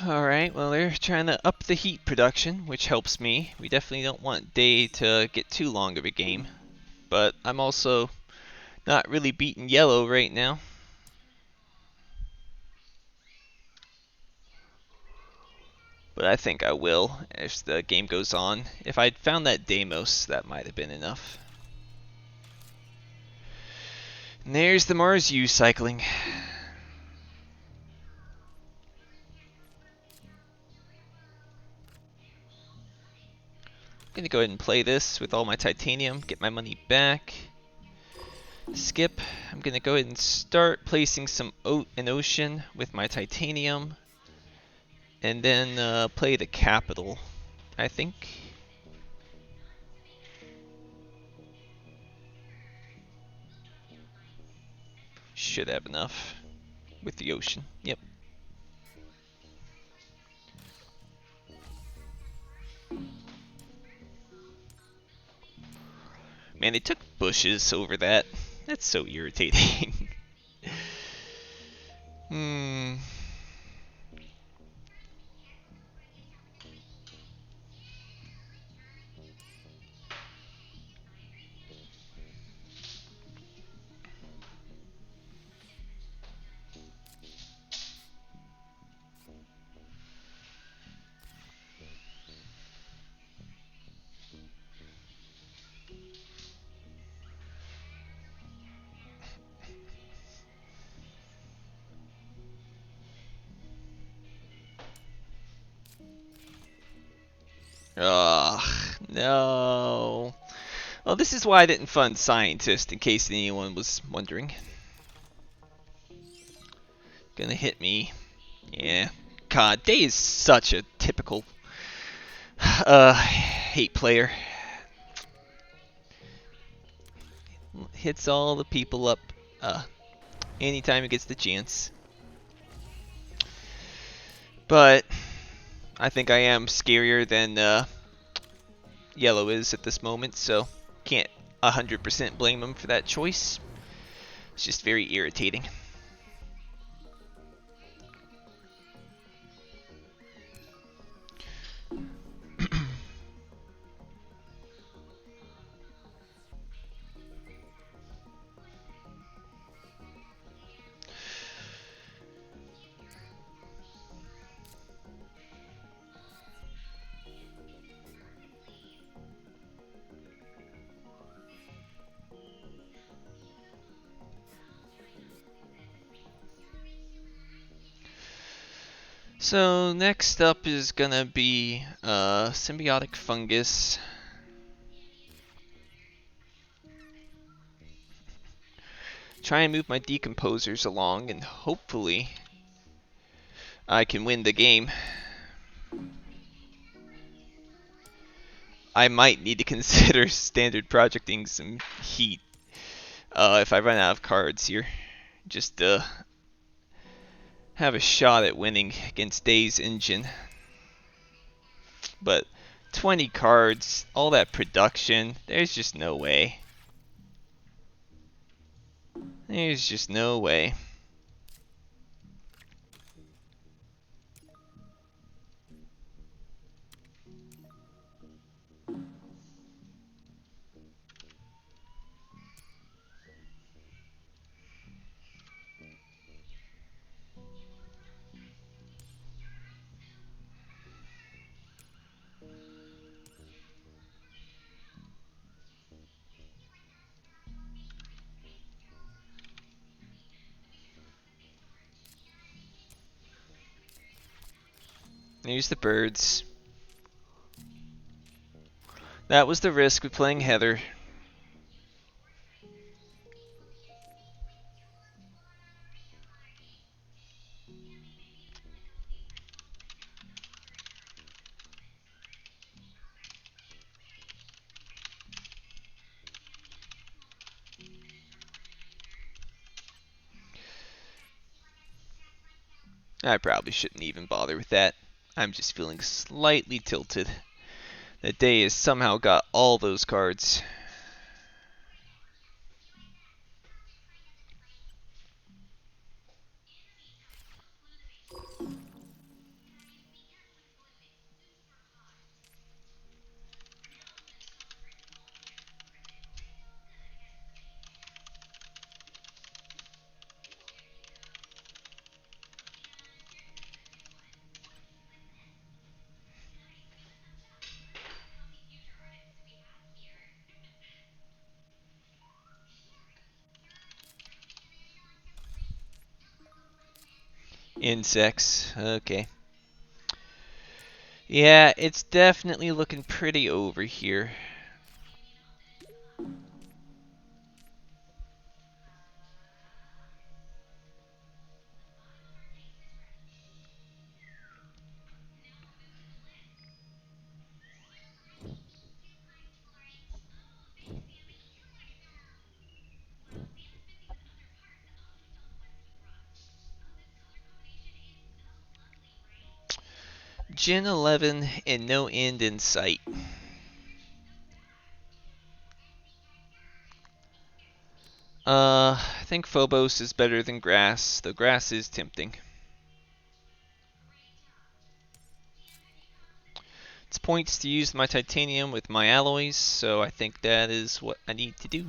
Alright, well they're trying to up the heat production, which helps me. We definitely don't want day to get too long of a game. But I'm also not really beating yellow right now. But I think I will as the game goes on. If I'd found that Deimos, that might have been enough. And there's the Mars U cycling. I'm gonna go ahead and play this with all my titanium, get my money back. Skip. I'm gonna go ahead and start placing some an ocean with my titanium. And then play the capital, I think. Should have enough with the ocean. Yep. Man, they took bushes over that. That's so irritating. Hmm. Ugh, no. Well, this is why I didn't fund Scientist, in case anyone was wondering. Gonna hit me. Yeah. God, Day is such a typical hate player. Hits all the people up anytime it gets the chance. But I think I am scarier than yellow is at this moment, so can't 100% blame him for that choice. It's just very irritating. So next up is gonna be symbiotic fungus. Try and move my decomposers along, and hopefully I can win the game. I might need to consider standard projecting some heat if I run out of cards here. Just have a shot at winning against Day's Engine. But 20 cards, all that production, there's just no way. There's just no way. There's the birds. That was the risk with playing Heather. I probably shouldn't even bother with that. I'm just feeling slightly tilted. That Day has somehow got all those cards. Insects, okay. Yeah, it's definitely looking pretty over here. Gen 11 and no end in sight. I think Phobos is better than grass, though grass is tempting. It's points to use my titanium with my alloys, so I think that is what I need to do.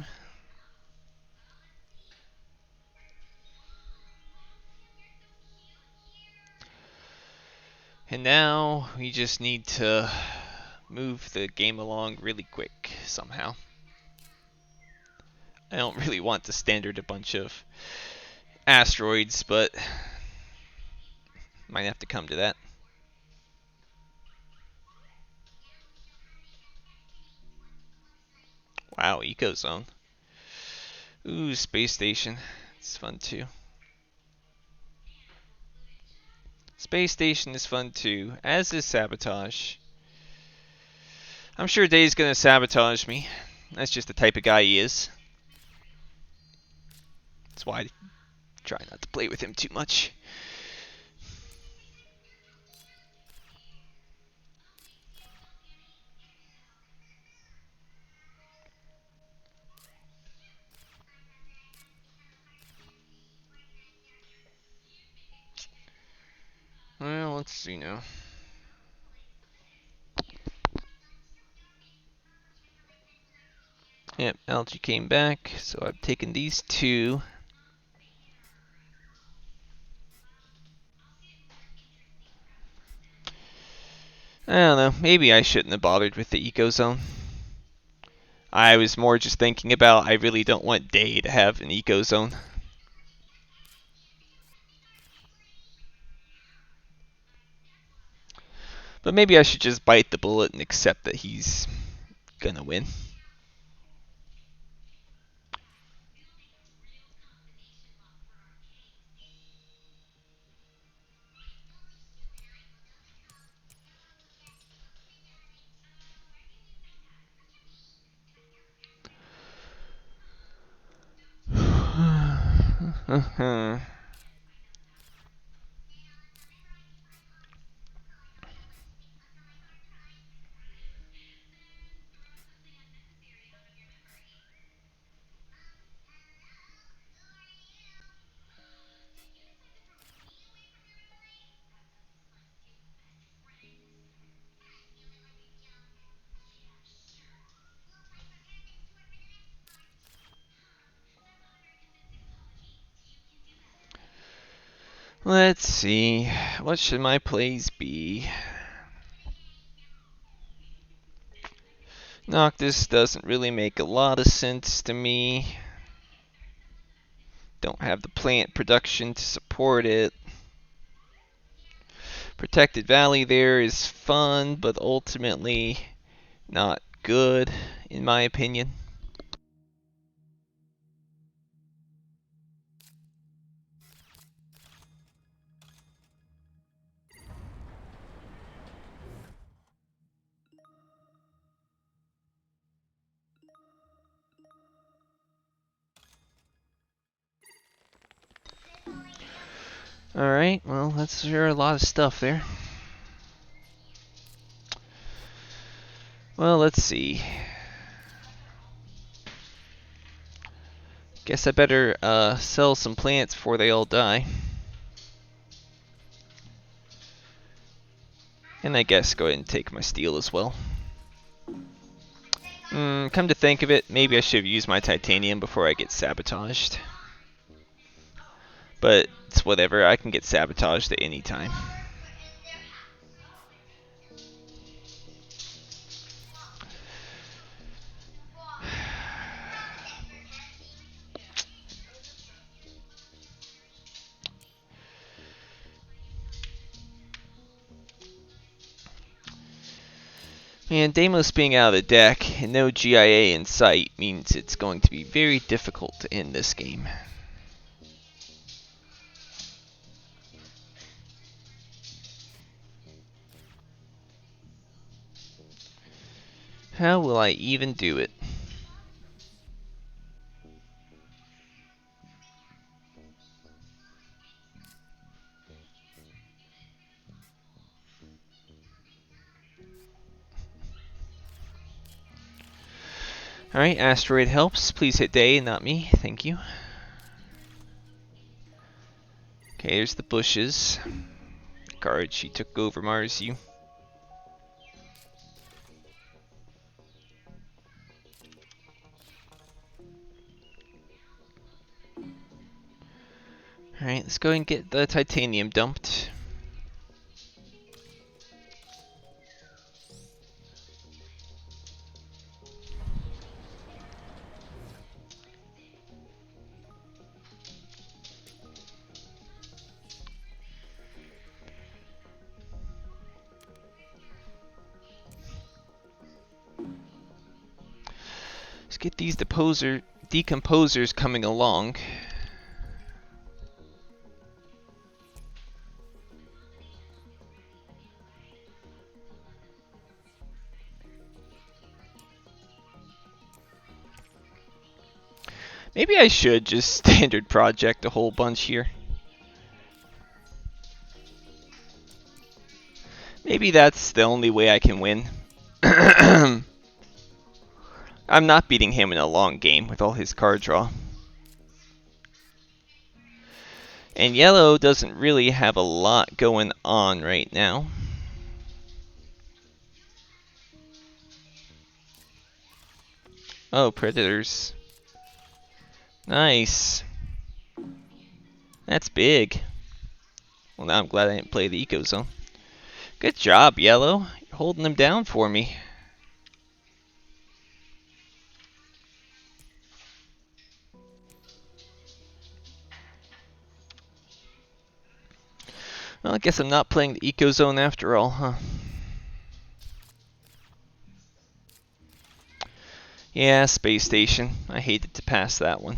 And now we just need to move the game along really quick somehow. I don't really want to standard a bunch of asteroids, but might have to come to that. Wow, Ecozone. Ooh, Space Station. It's fun too. Space Station is fun too, as is Sabotage. I'm sure Day's gonna sabotage me. That's just the type of guy he is. That's why I try not to play with him too much. Well, let's see now. Yep, algae came back, so I've taken these two. I don't know, maybe I shouldn't have bothered with the eco zone. I was more just thinking about I really don't want Day to have an eco zone. But maybe I should just bite the bullet and accept that he's gonna win. Let's see. What should my plays be? Noctis doesn't really make a lot of sense to me. Don't have the plant production to support it. Protected Valley there is fun, but ultimately not good, in my opinion. Alright, well, that's sure a lot of stuff there. Well, let's see. Guess I better sell some plants before they all die. And I guess go ahead and take my steel as well. Come to think of it, maybe I should have used my titanium before I get sabotaged. But it's whatever, I can get sabotaged at any time. Man, Deimos being out of the deck and no GIA in sight means it's going to be very difficult to end this game. How will I even do it? Alright, asteroid helps. Please hit Day, not me. Thank you. Okay, there's the bushes. Guard, she took over Mars U. Alright, let's go and get the titanium dumped. Let's get these decomposers coming along. Maybe I should just standard project a whole bunch here. Maybe that's the only way I can win. I'm not beating him in a long game with all his card draw. And yellow doesn't really have a lot going on right now. Oh, predators. Nice. That's big. Well, now I'm glad I didn't play the eco zone. Good job, yellow. You're holding them down for me. Well, I guess I'm not playing the eco zone after all, huh? Yeah, space station. I hated to pass that one.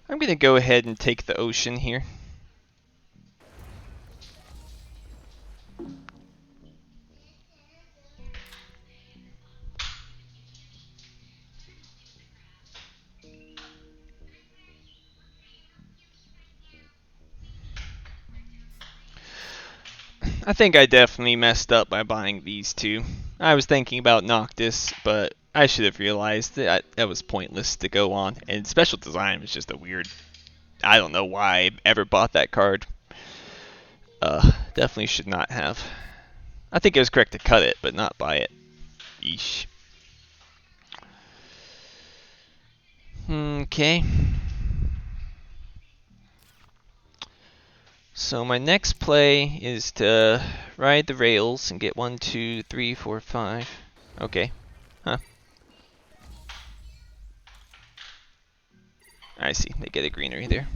I'm gonna go ahead and take the ocean here. I think I definitely messed up by buying these two. I was thinking about Noctis, but I should have realized that was pointless to go on. And special design was just a weird... I don't know why I ever bought that card. Definitely should not have. I think it was correct to cut it, but not buy it. Yeesh. Okay. So my next play is to ride the rails and get 1, 2, 3, 4, 5. Okay. Huh. I see. They get a greenery there.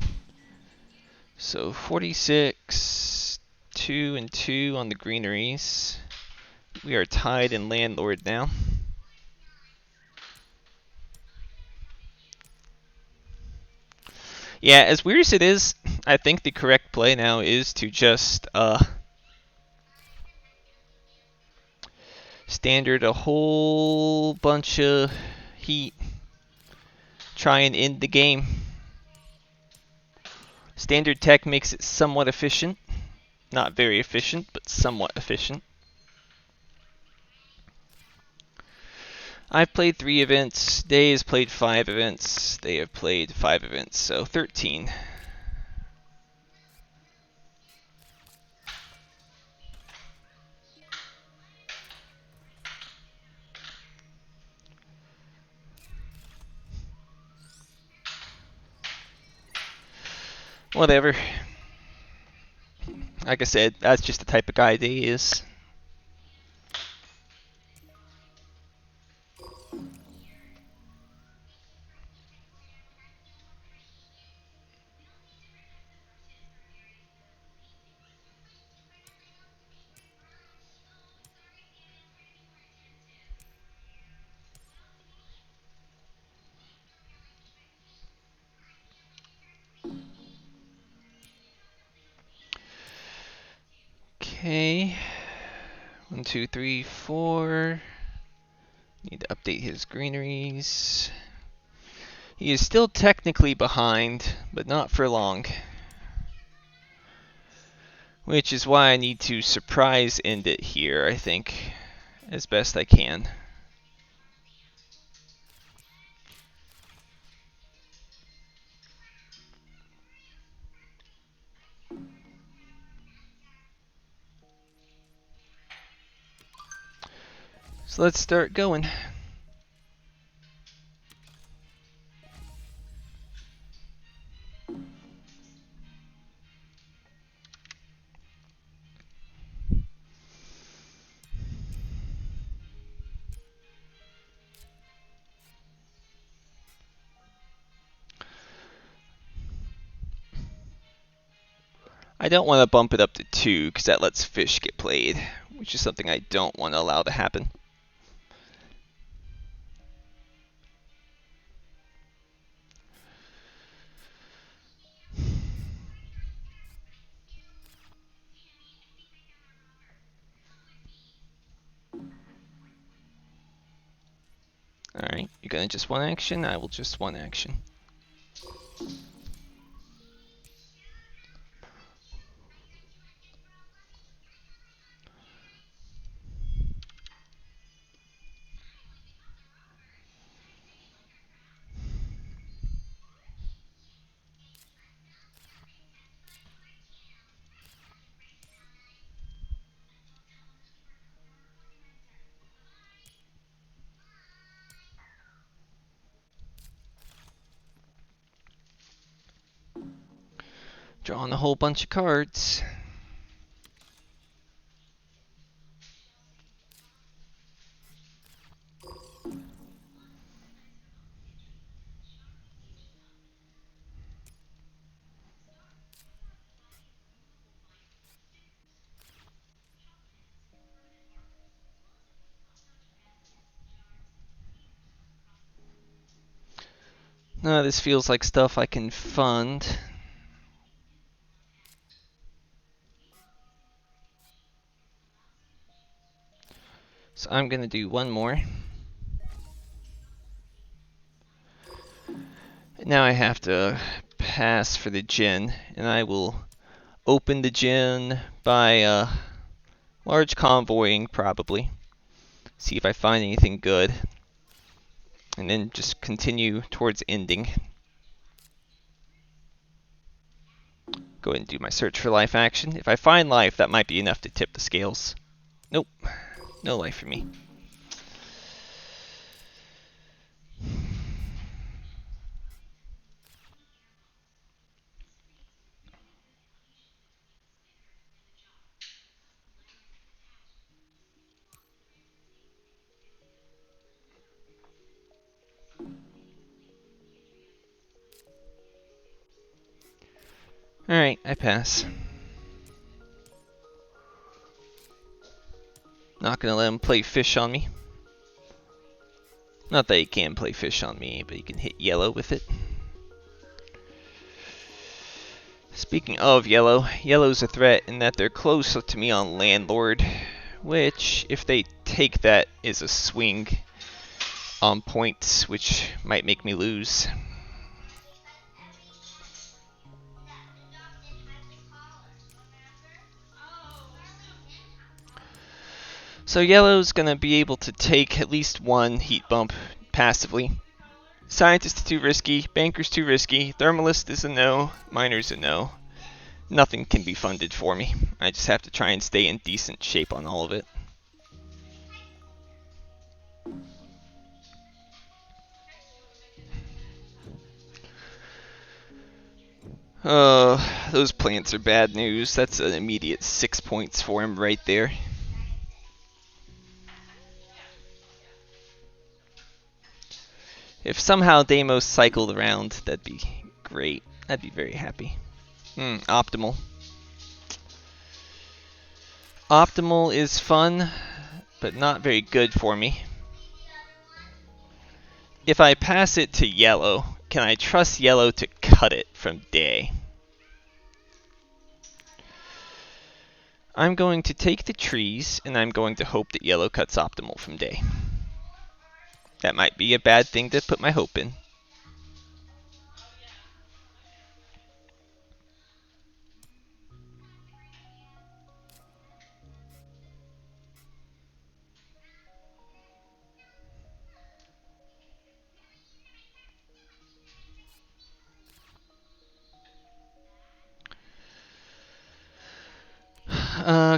So 46, 2 and 2 on the greeneries. We are tied in landlord now. Yeah, as weird as it is, I think the correct play now is to just standard a whole bunch of heat. Try and end the game. Standard tech makes it somewhat efficient. Not very efficient, but somewhat efficient. I've played 3 events. Day has played 5 events. They have played 5 events, so 13. Whatever. Like I said, that's just the type of guy Day is. Okay. 1, 2, 3, 4. Need to update his greeneries. He is still technically behind, but not for long. Which is why I need to surprise end it here, I think, as best I can. So let's start going. I don't want to bump it up to 2 because that lets fish get played, which is something I don't want to allow to happen. Alright, you're gonna just one action, I will just one action. Drawing a whole bunch of cards. This feels like stuff I can fund. So I'm gonna do one more. Now I have to pass for the gin, and I will open the gin by large convoying, probably. See if I find anything good. And then just continue towards ending. Go ahead and do my search for life action. If I find life, that might be enough to tip the scales. Nope, no life for me. Alright, I pass. Not gonna let him play fish on me. Not that he can play fish on me, but he can hit yellow with it. Speaking of yellow, yellow's a threat in that they're close to me on landlord, which, if they take that, is a swing on points, which might make me lose. So yellow's gonna be able to take at least one heat bump passively. Scientist is too risky, banker's too risky, thermalist is a no, miner's a no. Nothing can be funded for me. I just have to try and stay in decent shape on all of it. Those plants are bad news. That's an immediate 6 points for him right there. If somehow Deimos cycled around, that'd be great. I'd be very happy. Optimal. Optimal is fun, but not very good for me. If I pass it to yellow, can I trust yellow to cut it from day? I'm going to take the trees, and I'm going to hope that yellow cuts optimal from day. That might be a bad thing to put my hope in.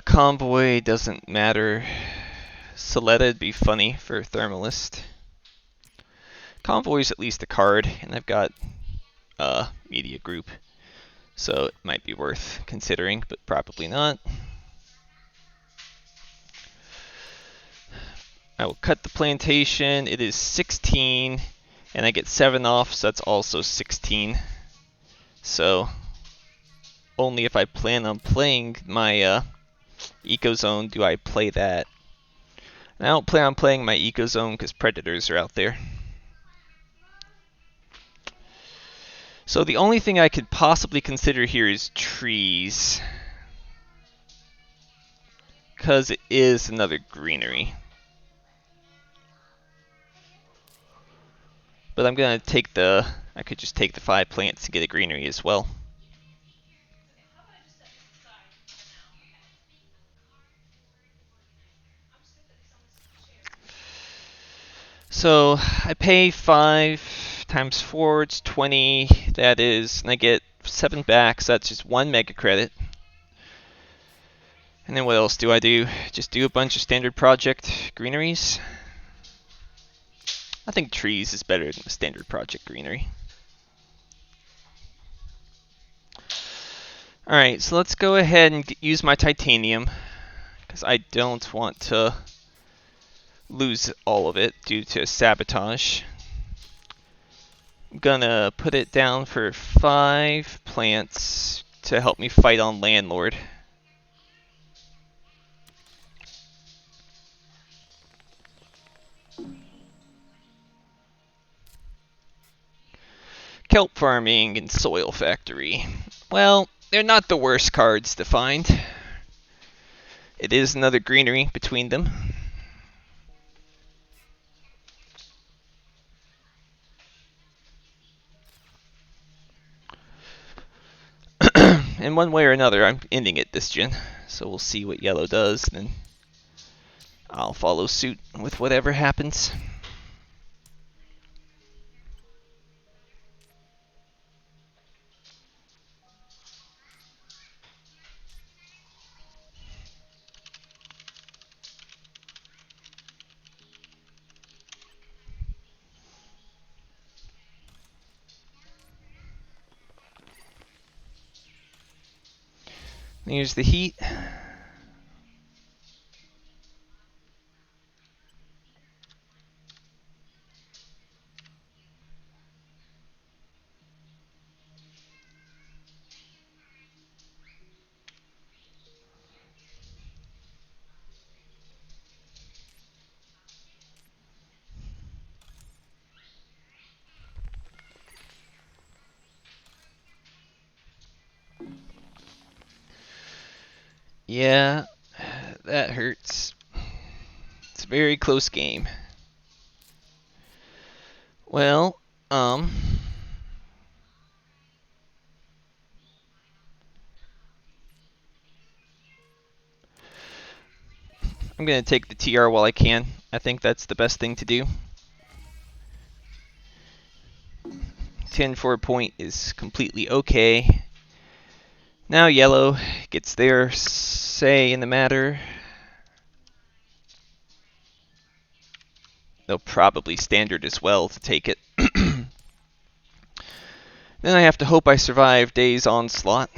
Convoy doesn't matter. Soleta'd be funny for Thermalist. Convoy's at least a card, and I've got media group, so it might be worth considering, but probably not. I will cut the plantation. It is 16, and I get 7 off, so that's also 16. So only if I plan on playing my Ecozone do I play that. And I don't plan on playing my Ecozone because Predators are out there. So the only thing I could possibly consider here is trees, because it is another greenery. But I could just take the 5 plants and get a greenery as well. So I pay 5 times 4, it's 20, that is, and I get 7 back, so that's just 1 mega credit. And then what else do I do? Just do a bunch of standard project greeneries? I think trees is better than the standard project greenery. Alright, so let's go ahead and use my titanium, because I don't want to lose all of it due to sabotage. I'm gonna put it down for 5 plants to help me fight on Landlord. Kelp Farming and Soil Factory. Well, they're not the worst cards to find. It is another greenery between them. In one way or another, I'm ending it this gen. So we'll see what yellow does, then I'll follow suit with whatever happens. Here's the heat. Yeah, that hurts. It's a very close game. Well, I'm gonna take the TR while I can. I think that's the best thing to do. 10-4 point is completely okay. Now yellow gets their say in the matter. They'll probably standard as well to take it. Then I have to hope I survive Day's onslaught.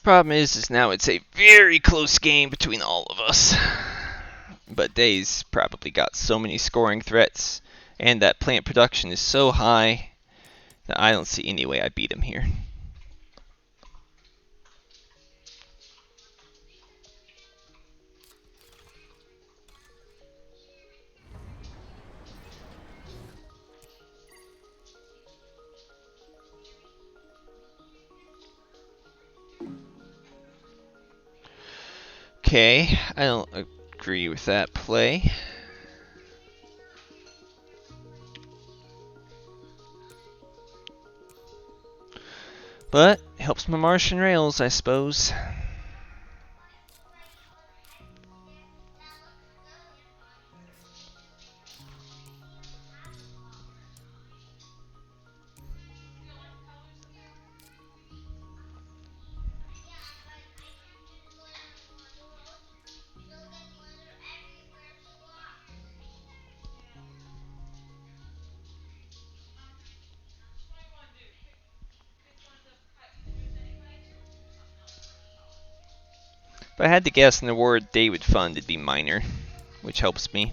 Problem is now it's a very close game between all of us. But Day's probably got so many scoring threats, and that plant production is so high that I don't see any way I beat him here. Okay, I don't agree with that play. But helps my Martian rails, I suppose. If I had to guess, an award they would fund, it'd be minor, which helps me.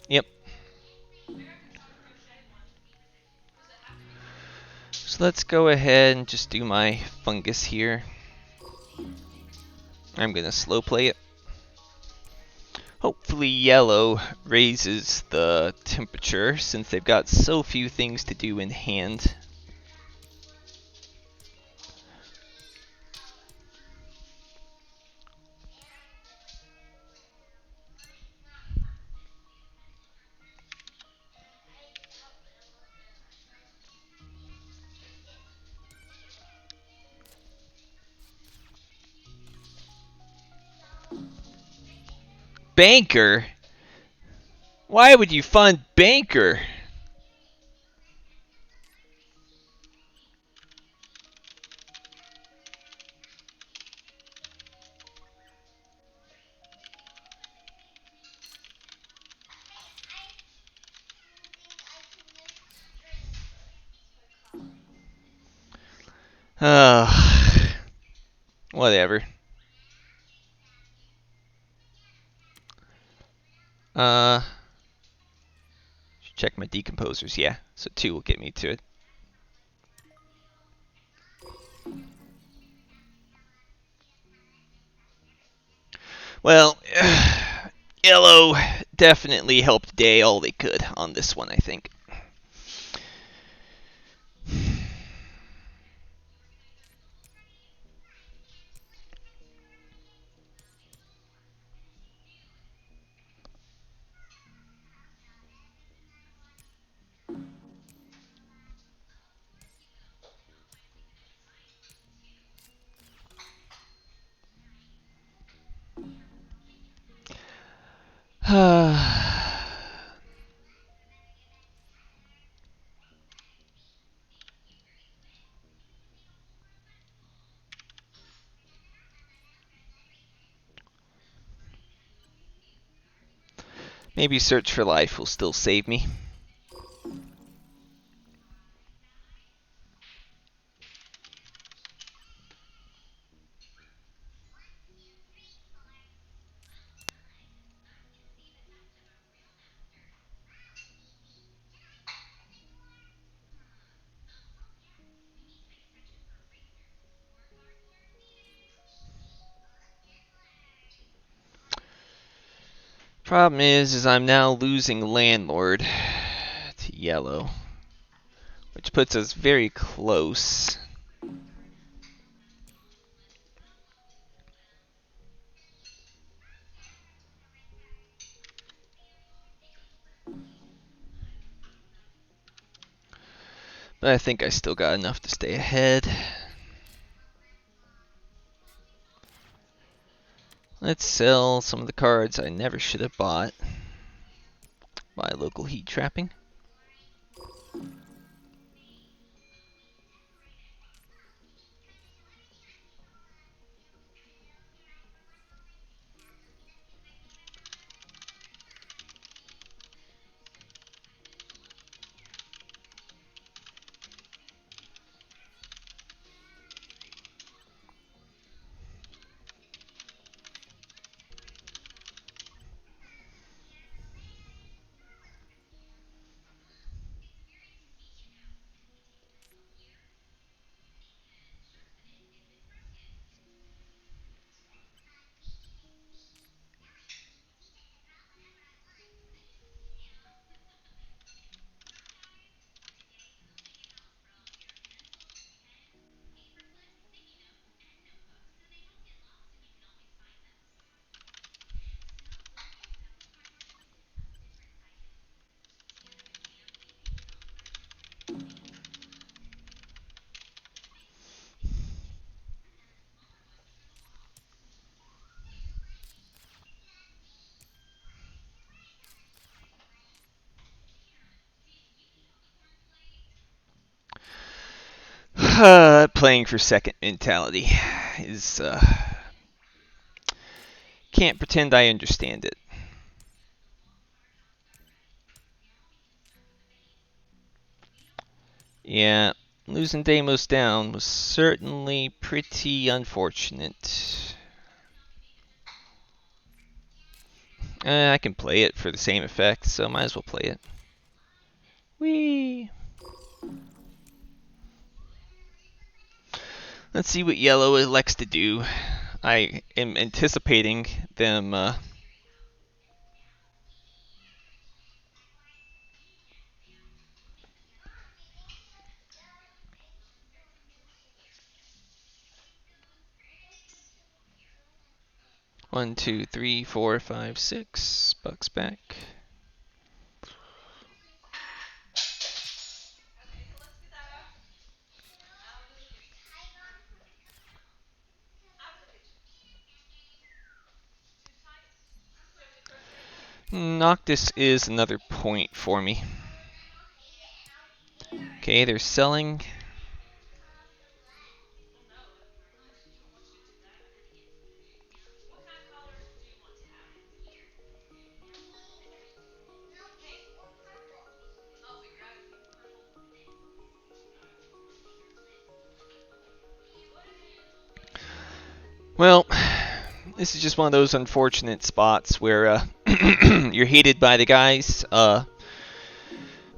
Yep. So let's go ahead and just do my fungus here. I'm gonna slow play it. Hopefully yellow raises the temperature since they've got so few things to do in hand. Banker? Why would you fund Banker? Whatever. Check my decomposers, yeah. So 2 will get me to it. Well, yellow definitely helped Day all they could on this one, I think. Maybe Search for Life will still save me. Problem is I'm now losing Landlord to yellow, which puts us very close. But I think I still got enough to stay ahead. Let's sell some of the cards I never should have bought. Buy local heat trapping. Playing for second mentality is can't pretend I understand it. Yeah, losing Deimos down was certainly pretty unfortunate. I can play it for the same effect, so might as well play it. Whee! Let's see what yellow elects to do. I am anticipating them. 1, 2, 3, 4, 5, 6 bucks back. Noctis is another point for me. Okay, they're selling. Well, this is just one of those unfortunate spots where you're hated by the guys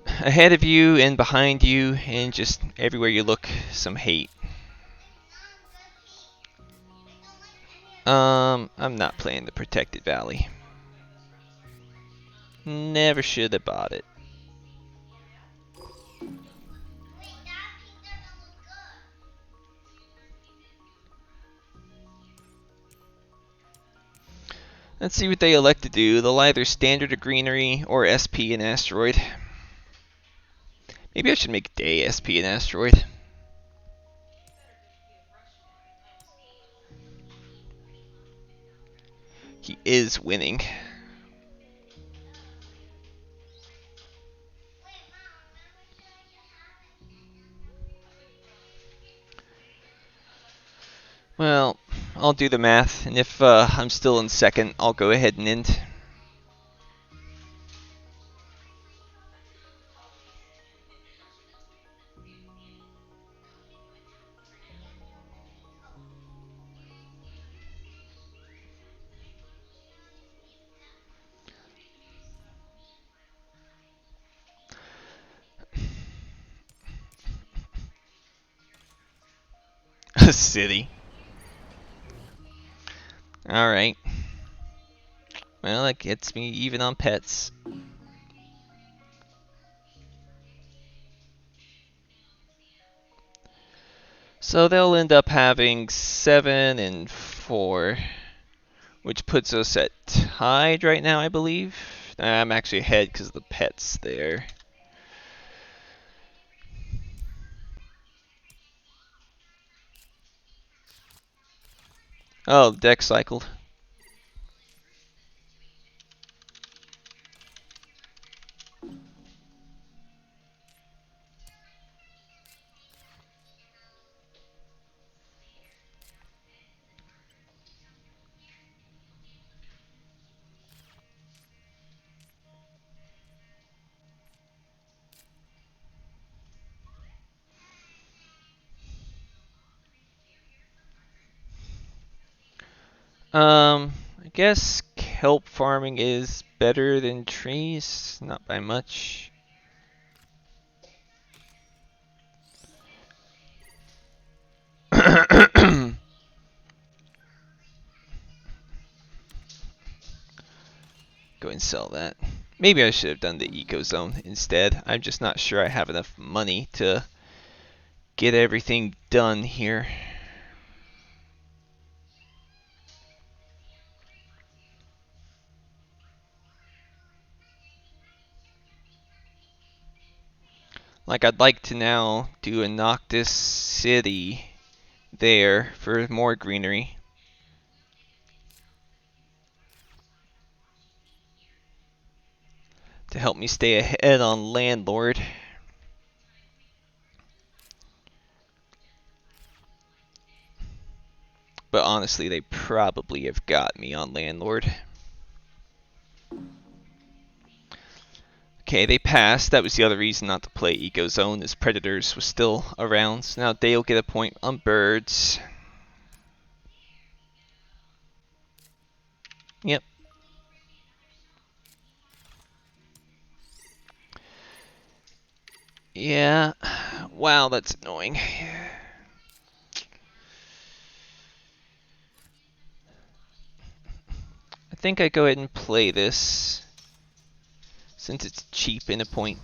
ahead of you and behind you, and just everywhere you look, some hate. I'm not playing the Protected Valley. Never should have bought it. Let's see what they elect to do. They'll either standard a greenery or SP an asteroid. Maybe I should make day SP an asteroid. He is winning. Well, I'll do the math, and if I'm still in second, I'll go ahead and end. A city. Alright. Well, that gets me even on pets. So they'll end up having 7 and 4, which puts us at tied right now, I believe. I'm actually ahead because of the pets there. Oh, deck cycled. I guess kelp farming is better than trees, not by much. Go and sell that. Maybe I should have done the eco zone instead. I'm just not sure I have enough money to get everything done here. Like, I'd like to now do a Noctis City there for more greenery. To help me stay ahead on Landlord. But honestly, they probably have got me on Landlord. Okay, they passed. That was the other reason not to play Eco Zone, is Predators was still around. So now they'll get a point on birds. Yep. Yeah. Wow, that's annoying. I think I go ahead and play this, since it's cheap in a point.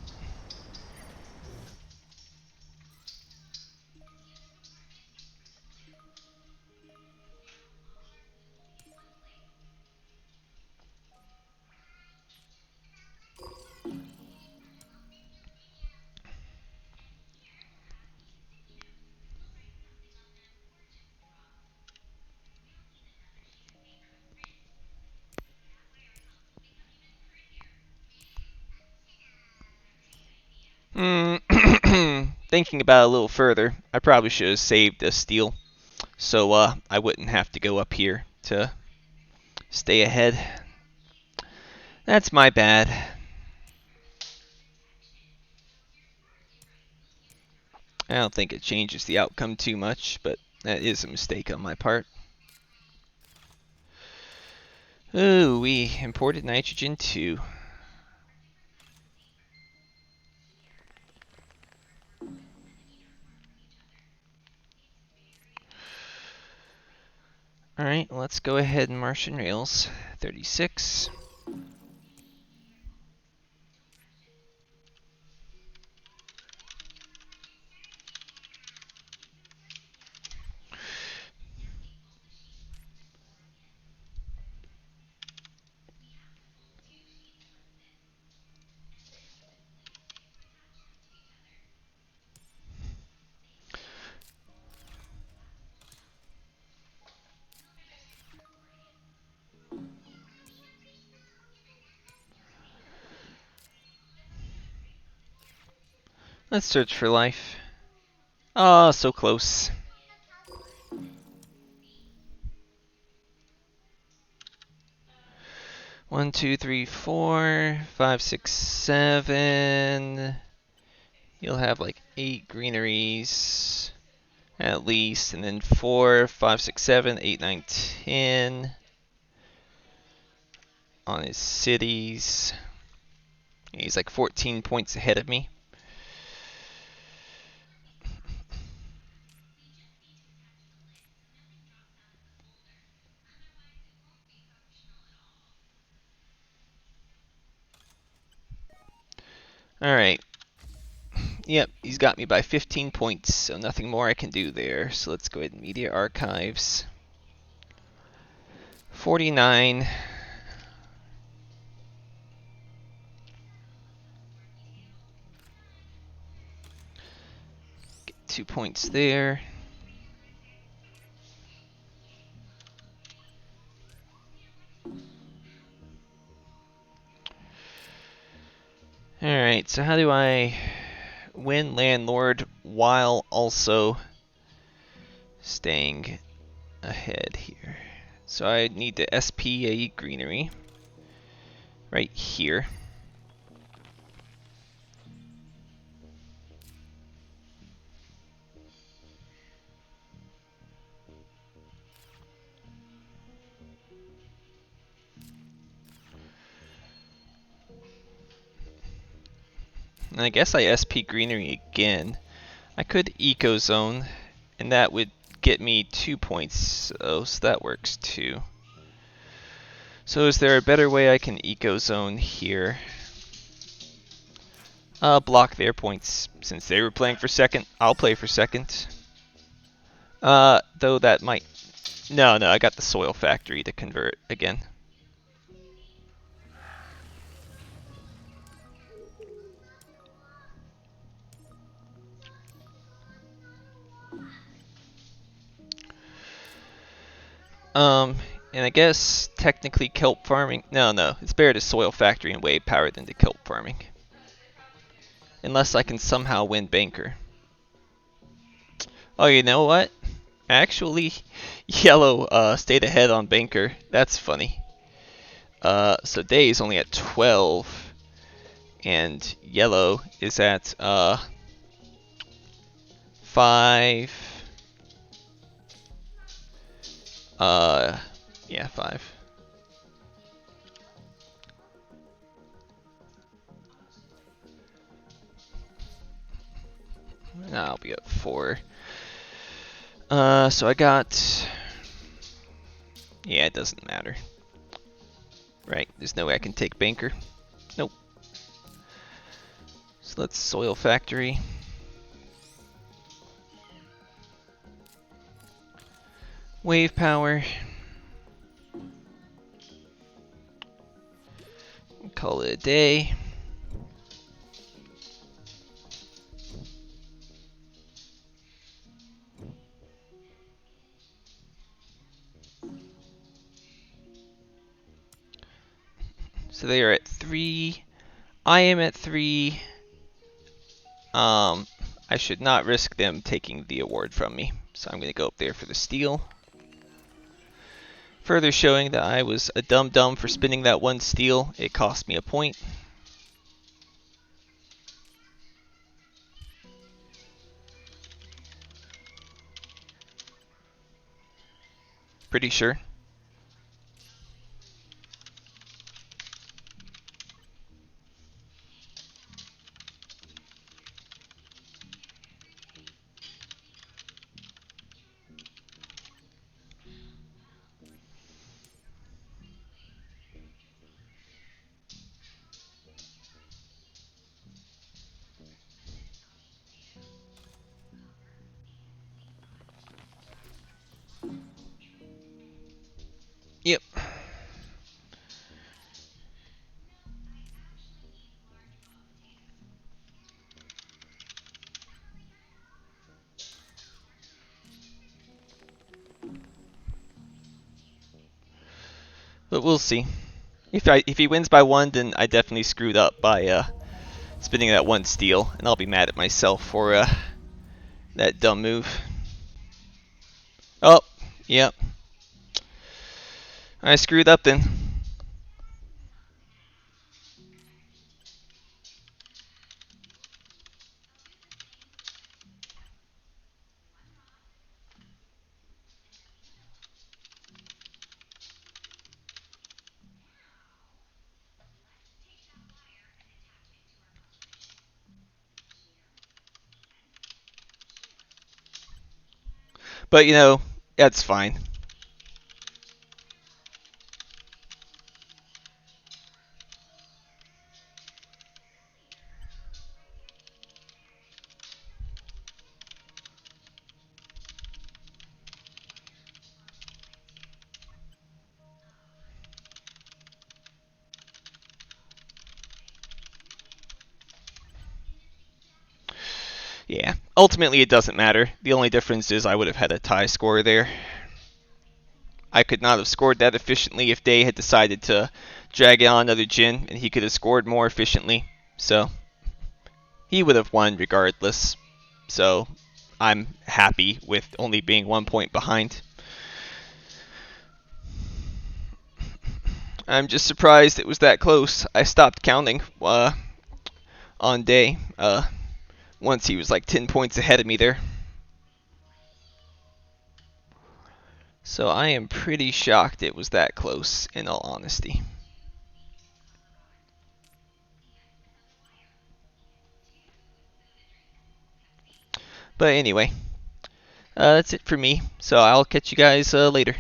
Thinking about it a little further, I probably should have saved a steal, so I wouldn't have to go up here to stay ahead. That's my bad. I don't think it changes the outcome too much, but that is a mistake on my part. Ooh, we imported nitrogen too. Alright, let's go ahead and Martian Rails. 36. Let's search for life. Oh, so close. One, two, three, 4, 5, 6, 7. You'll have like 8 greeneries at least, and then 4, 5, 6, 7, 8, 9, 10 on his cities. He's like 14 points ahead of me. Alright. Yep, he's got me by 15 points, so nothing more I can do there. So let's go ahead and media archives. 49. Get 2 points there. Alright, so how do I win Landlord while also staying ahead here? So I need to SP a greenery right here. And I guess I SP greenery again. I could eco zone, and that would get me 2 points, so that works too. So is there a better way I can eco zone here? Block their points. Since they were playing for second, I'll play for second. Though that might... No, I got the soil factory to convert again. And I guess technically kelp farming... No, it's better to soil factory and wave power than to kelp farming. Unless I can somehow win banker. Oh, you know what? Actually, yellow stayed ahead on banker. That's funny. So day is only at 12. and yellow is at 5. Yeah, 5. I'll be at 4. So I got. Yeah, it doesn't matter. Right, there's no way I can take Banker. Nope. So let's Soil Factory. Wave Power. Call it a day. So they are at 3. I am at 3. I should not risk them taking the award from me. So I'm going to go up there for the steal. Further showing that I was a dum-dum for spinning that one steal. It cost me a point. Pretty sure. Yep. But we'll see. If he wins by 1, then I definitely screwed up by spinning that one steal, and I'll be mad at myself for that dumb move. Oh, yep. I screwed up then. But, that's fine. Yeah, ultimately it doesn't matter. The only difference is I would have had a tie score there. I could not have scored that efficiently if Day had decided to drag on another Jin, and he could have scored more efficiently. So, he would have won regardless. So, I'm happy with only being 1 point behind. I'm just surprised it was that close. I stopped counting on Day once he was like 10 points ahead of me there. So I am pretty shocked it was that close, in all honesty. But anyway, that's it for me. So I'll catch you guys later.